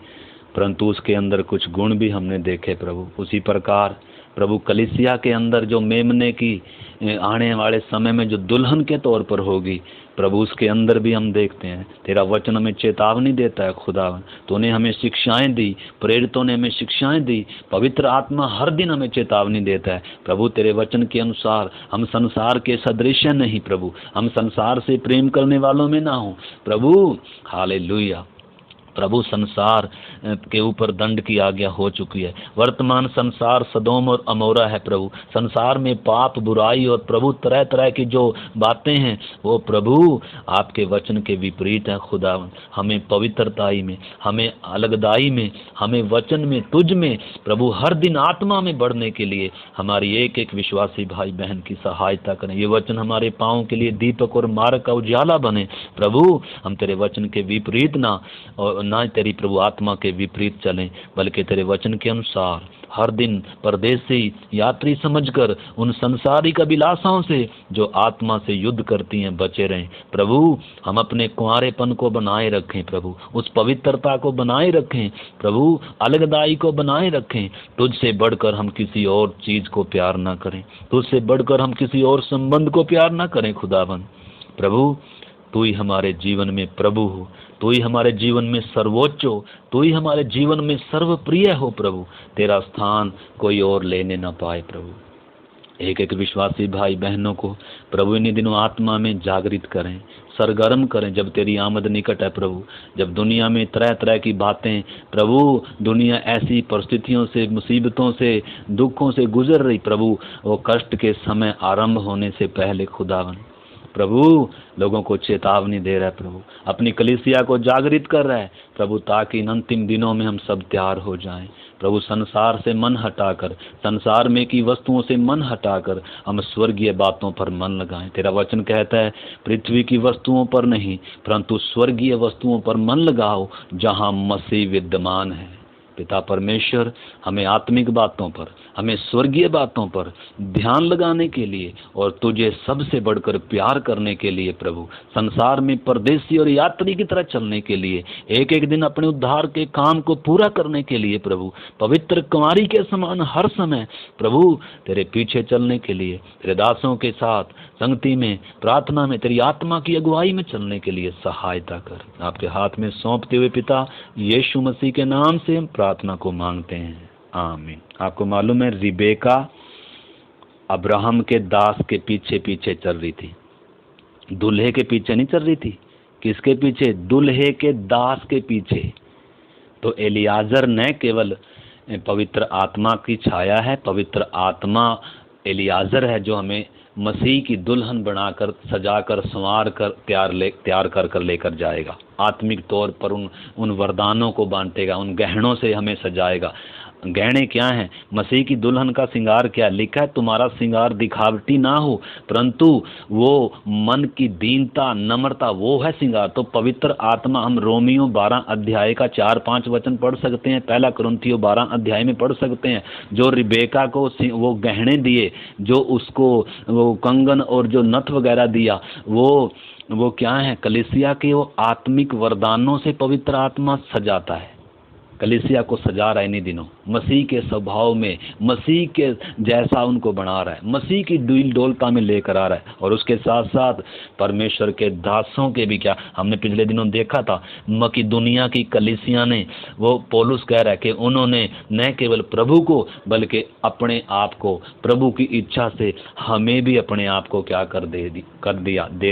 परंतु उसके अंदर कुछ गुण भी हमने देखे प्रभु। उसी प्रकार प्रभु कलीसिया के अंदर जो मेमने की आने वाले समय में जो दुल्हन के तौर पर होगी प्रभु, उसके अंदर भी हम देखते हैं तेरा वचन हमें चेतावनी देता है। खुदा, तूने हमें शिक्षाएं दी, प्रेरितों ने हमें शिक्षाएं दी, पवित्र आत्मा हर दिन हमें चेतावनी देता है प्रभु। तेरे वचन के अनुसार हम संसार के सदृश्य नहीं प्रभु, हम संसार से प्रेम करने वालों में ना हो प्रभु। हालेलुया प्रभु, संसार के ऊपर दंड की आज्ञा हो चुकी है। वर्तमान संसार सदोम और अमोरा है प्रभु। संसार में पाप, बुराई और प्रभु तरह तरह की जो बातें हैं वो प्रभु आपके वचन के विपरीत है। खुदा, हमें पवित्रताई में, हमें अलगदाई में, हमें वचन में, तुझ में प्रभु हर दिन आत्मा में बढ़ने के लिए हमारी एक एक विश्वासी भाई बहन की सहायता करें। ये वचन हमारे पाँव के लिए दीपक और मार्ग का उजाला बने प्रभु। हम तेरे वचन के विपरीत ना तेरी प्रभु आत्मा के विपरीत चलें, बल्कि तेरे वचन के अनुसार हर दिन परदेसी यात्री समझकर उन सांसारिक अभिलाषाओं से जो आत्मा से युद्ध करती हैं बचे रहें प्रभु। हम अपने कुंवारेपन को बनाए रखें प्रभु, उस पवित्रता को बनाए रखें प्रभु, अलगदाई को बनाए रखें। तुझसे बढ़कर हम किसी और चीज को प्यार ना करें, तुझसे बढ़कर हम किसी और संबंध को प्यार ना करें। खुदावन प्रभु, तू ही हमारे जीवन में प्रभु हो, तू ही हमारे जीवन में सर्वोच्च हो, तू ही हमारे जीवन में सर्वप्रिय हो प्रभु। तेरा स्थान कोई और लेने ना पाए प्रभु। एक एक विश्वासी भाई बहनों को प्रभु इन्हीं दिनों आत्मा में जागृत करें, सरगर्म करें। जब तेरी आमद निकट है प्रभु, जब दुनिया में तरह तरह की बातें प्रभु, दुनिया ऐसी परिस्थितियों से, मुसीबतों से, दुखों से गुजर रही प्रभु, वो कष्ट के समय आरंभ होने से पहले खुदावन प्रभु लोगों को चेतावनी दे रहा है प्रभु, अपनी कलीसिया को जागृत कर रहा है प्रभु, ताकि इन अंतिम दिनों में हम सब तैयार हो जाएं प्रभु। संसार से मन हटाकर, संसार में की वस्तुओं से मन हटाकर हम स्वर्गीय बातों पर मन लगाएं। तेरा वचन कहता है पृथ्वी की वस्तुओं पर नहीं परंतु स्वर्गीय वस्तुओं पर मन लगाओ जहां मसीह विद्यमान है। पिता परमेश्वर, हमें आत्मिक बातों पर, हमें स्वर्गीय बातों पर ध्यान लगाने के लिए और तुझे सबसे बढ़कर प्यार करने के लिए प्रभु, संसार में परदेसी और यात्री की तरह चलने के लिए, एक एक दिन अपने उद्धार के काम को पूरा करने के लिए प्रभु, पवित्र कुमारी के समान हर समय प्रभु तेरे पीछे चलने के लिए, तेरे दासों के साथ संगति में, प्रार्थना में, तेरी आत्मा की अगुवाई में चलने के लिए सहायता कर। आपके हाथ में सौंपते हुए पिता यीशु मसीह के नाम से हम प्रार्थना को मांगते हैं, आमीन। आपको मालूम है रिबेका अब्राहम के दास के पीछे पीछे चल रही थी, दूल्हे के पीछे नहीं चल रही थी। किसके पीछे? दूल्हे के दास के पीछे। तो एलियाजर न केवल पवित्र आत्मा की छाया है, पवित्र आत्मा एलियाजर है जो हमें मसीह की दुल्हन बनाकर, सजाकर, संवार कर, तैयार कर लेकर जाएगा। आत्मिक तौर पर उन वरदानों को बांटेगा, उन गहनों से हमें सजाएगा। गहने क्या हैं? मसीह की दुल्हन का श्रृंगार क्या? लिखा है तुम्हारा श्रृंगार दिखावटी ना हो, परंतु वो मन की दीनता, नम्रता, वो है श्रृंगार। तो पवित्र आत्मा, हम रोमियो 12 अध्याय का 4-5 वचन पढ़ सकते हैं, 1 कुरिन्थियों 12 अध्याय में पढ़ सकते हैं। जो रिबेका को वो गहने दिए, जो उसको वो कंगन और जो नथ वगैरह दिया, वो क्या है? कलीसिया के वो आत्मिक वरदानों से पवित्र आत्मा सजाता है, कलीसिया को सजा रहा है इन्हीं दिनों, मसीह के स्वभाव में, मसीह के जैसा उनको बना रहा है, मसीह की डील डोलता में लेकर आ रहा है। और उसके साथ साथ परमेश्वर के दासों के भी क्या, हमने पिछले दिनों देखा था मकिदुनिया की कलीसिया ने, वो पौलुस कह रहा है कि उन्होंने न केवल प्रभु को बल्कि अपने आप को प्रभु की इच्छा से हमें भी अपने आप को क्या दे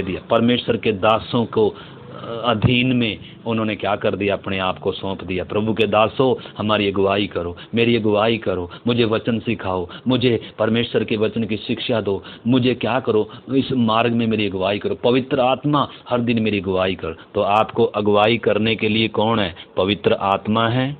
दिया। परमेश्वर के दासों को अधीन में उन्होंने क्या कर दिया? अपने आप को सौंप दिया। प्रभु के दासों, हमारी अगुवाई करो, मेरी अगुवाई करो, मुझे वचन सिखाओ, मुझे परमेश्वर के वचन की शिक्षा दो, मुझे क्या करो, इस मार्ग में मेरी अगुवाई करो। पवित्र आत्मा हर दिन मेरी अगुवाई कर। तो आपको अगुवाई करने के लिए कौन है? पवित्र आत्मा है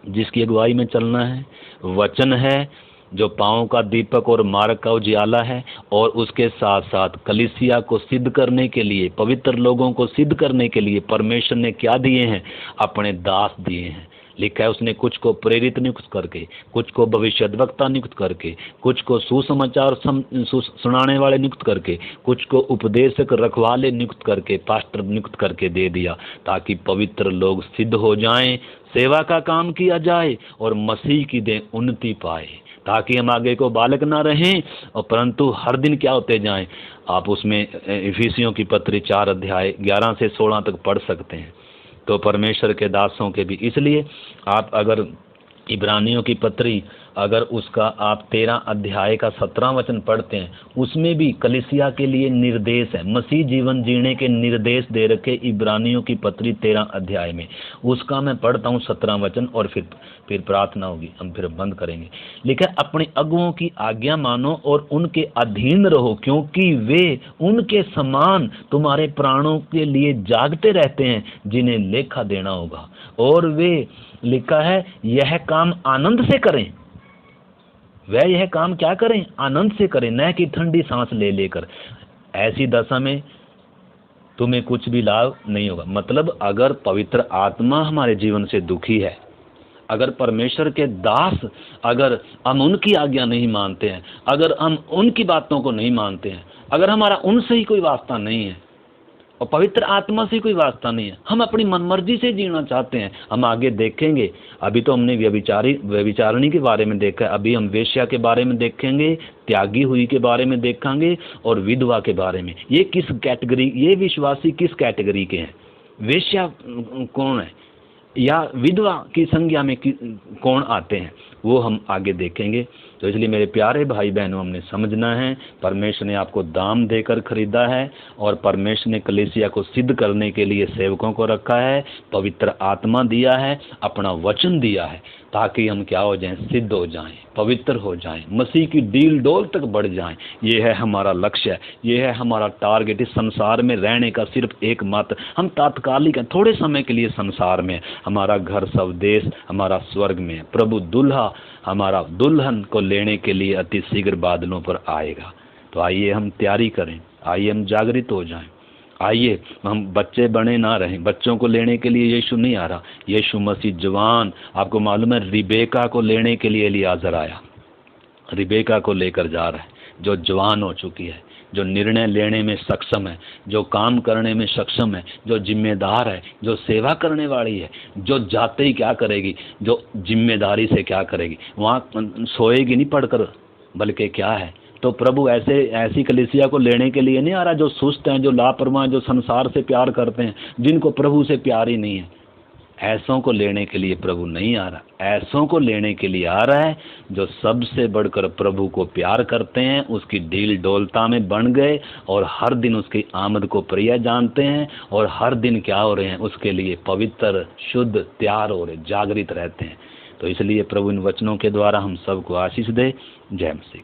जिसकी अगुवाई में चलना है, वचन है जो पाँव का दीपक और मार्ग का उजियाला है, और उसके साथ साथ कलीसिया को सिद्ध करने के लिए, पवित्र लोगों को सिद्ध करने के लिए परमेश्वर ने क्या दिए हैं? अपने दास दिए हैं। लिखा है उसने कुछ को प्रेरित नियुक्त करके, कुछ को भविष्यद्वक्ता नियुक्त करके, कुछ को सुसमाचार सुनाने वाले नियुक्त करके, कुछ को उपदेशक रखवाले नियुक्त करके, पास्टर नियुक्त करके दे दिया, ताकि पवित्र लोग सिद्ध हो जाएं, सेवा का काम किया जाए और मसीह की देह उन्नति पाए, ताकि हम आगे को बालक ना रहें और परंतु हर दिन क्या होते जाएं। आप उसमें इफिसियों की पत्री 4 अध्याय 11 से 16 तक पढ़ सकते हैं। तो परमेश्वर के दासों के भी, इसलिए आप अगर इब्रानियों की पत्री, अगर उसका आप 13 अध्याय का 17 वचन पढ़ते हैं, उसमें भी कलीसिया के लिए निर्देश है, मसीह जीवन जीने के निर्देश दे रखे इब्रानियों की पत्री 13 अध्याय में। उसका मैं पढ़ता हूँ 17 वचन और फिर प्रार्थना होगी, हम फिर बंद करेंगे। लिखा है अपने अगुओं की आज्ञा मानो और उनके अधीन रहो, क्योंकि वे उनके समान तुम्हारे प्राणों के लिए जागते रहते हैं, जिन्हें लेखा देना होगा। और वे, लिखा है, यह काम आनंद से करें। वह यह काम क्या करें? आनंद से करें, न कि ठंडी सांस ले लेकर। ऐसी दशा में तुम्हें कुछ भी लाभ नहीं होगा। मतलब अगर पवित्र आत्मा हमारे जीवन से दुखी है, अगर परमेश्वर के दास, अगर हम उनकी आज्ञा नहीं मानते हैं, अगर हम उनकी बातों को नहीं मानते हैं, अगर हमारा उनसे ही कोई वास्ता नहीं है और पवित्र आत्मा से कोई वास्ता नहीं है, हम अपनी मनमर्जी से जीना चाहते हैं, हम आगे देखेंगे। अभी तो हमने व्यभिचारिणी के बारे में देखा है, अभी हम वेश्या के बारे में देखेंगे, त्यागी हुई के बारे में देखेंगे और विधवा के बारे में। ये किस कैटेगरी, ये विश्वासी किस कैटेगरी के हैं? वेश्या कौन है या विधवा की संज्ञा में कौन आते हैं, वो हम आगे देखेंगे। तो इसलिए मेरे प्यारे भाई बहनों, हमने समझना है परमेश्वर ने आपको दाम देकर खरीदा है और परमेश्वर ने कलीसिया को सिद्ध करने के लिए सेवकों को रखा है, पवित्र आत्मा दिया है, अपना वचन दिया है, ताकि हम क्या हो जाएं? सिद्ध हो जाएं, पवित्र हो जाएं, मसीह की डील डोल तक बढ़ जाएं। ये है हमारा लक्ष्य, ये है हमारा टारगेट। इस संसार में रहने का सिर्फ एक मात्र, हम तात्कालिक हैं, थोड़े समय के लिए संसार में, हमारा घर स्वदेश हमारा स्वर्ग में है। प्रभु दुल्हा हमारा दुल्हन को लेने के लिए अति शीघ्र बादलों पर आएगा। तो आइए हम तैयारी करें, आइए हम जागृत हो जाएं, आइए हम बच्चे बने ना रहें, बच्चों को लेने के लिए यीशु नहीं आ रहा, यीशु मसीह जवान, आपको मालूम है रिबेका को लेने के लिए एलियाजर आया, रिबेका को लेकर जा रहा है जो जवान हो चुकी है, जो निर्णय लेने में सक्षम है, जो काम करने में सक्षम है, जो जिम्मेदार है, जो सेवा करने वाली है, जो जाते ही क्या करेगी, जो जिम्मेदारी से क्या करेगी, वहाँ सोएगी नहीं पढ़कर, बल्कि क्या है। तो प्रभु ऐसी कलीसिया को लेने के लिए नहीं आ रहा जो सुस्त हैं, जो लापरवाह, जो संसार से प्यार करते हैं, जिनको प्रभु से प्यार ही नहीं है। ऐसों को लेने के लिए प्रभु नहीं आ रहा, ऐसों को लेने के लिए आ रहा है जो सबसे बढ़कर प्रभु को प्यार करते हैं, उसकी ढील डोलता में बन गए और हर दिन उसकी आमद को प्रिय जानते हैं, और हर दिन क्या हो रहे हैं, उसके लिए पवित्र, शुद्ध, तैयार हो रहे, जागृत रहते हैं। तो इसलिए प्रभु इन वचनों के द्वारा हम सबको आशीष दे। जय मसीह।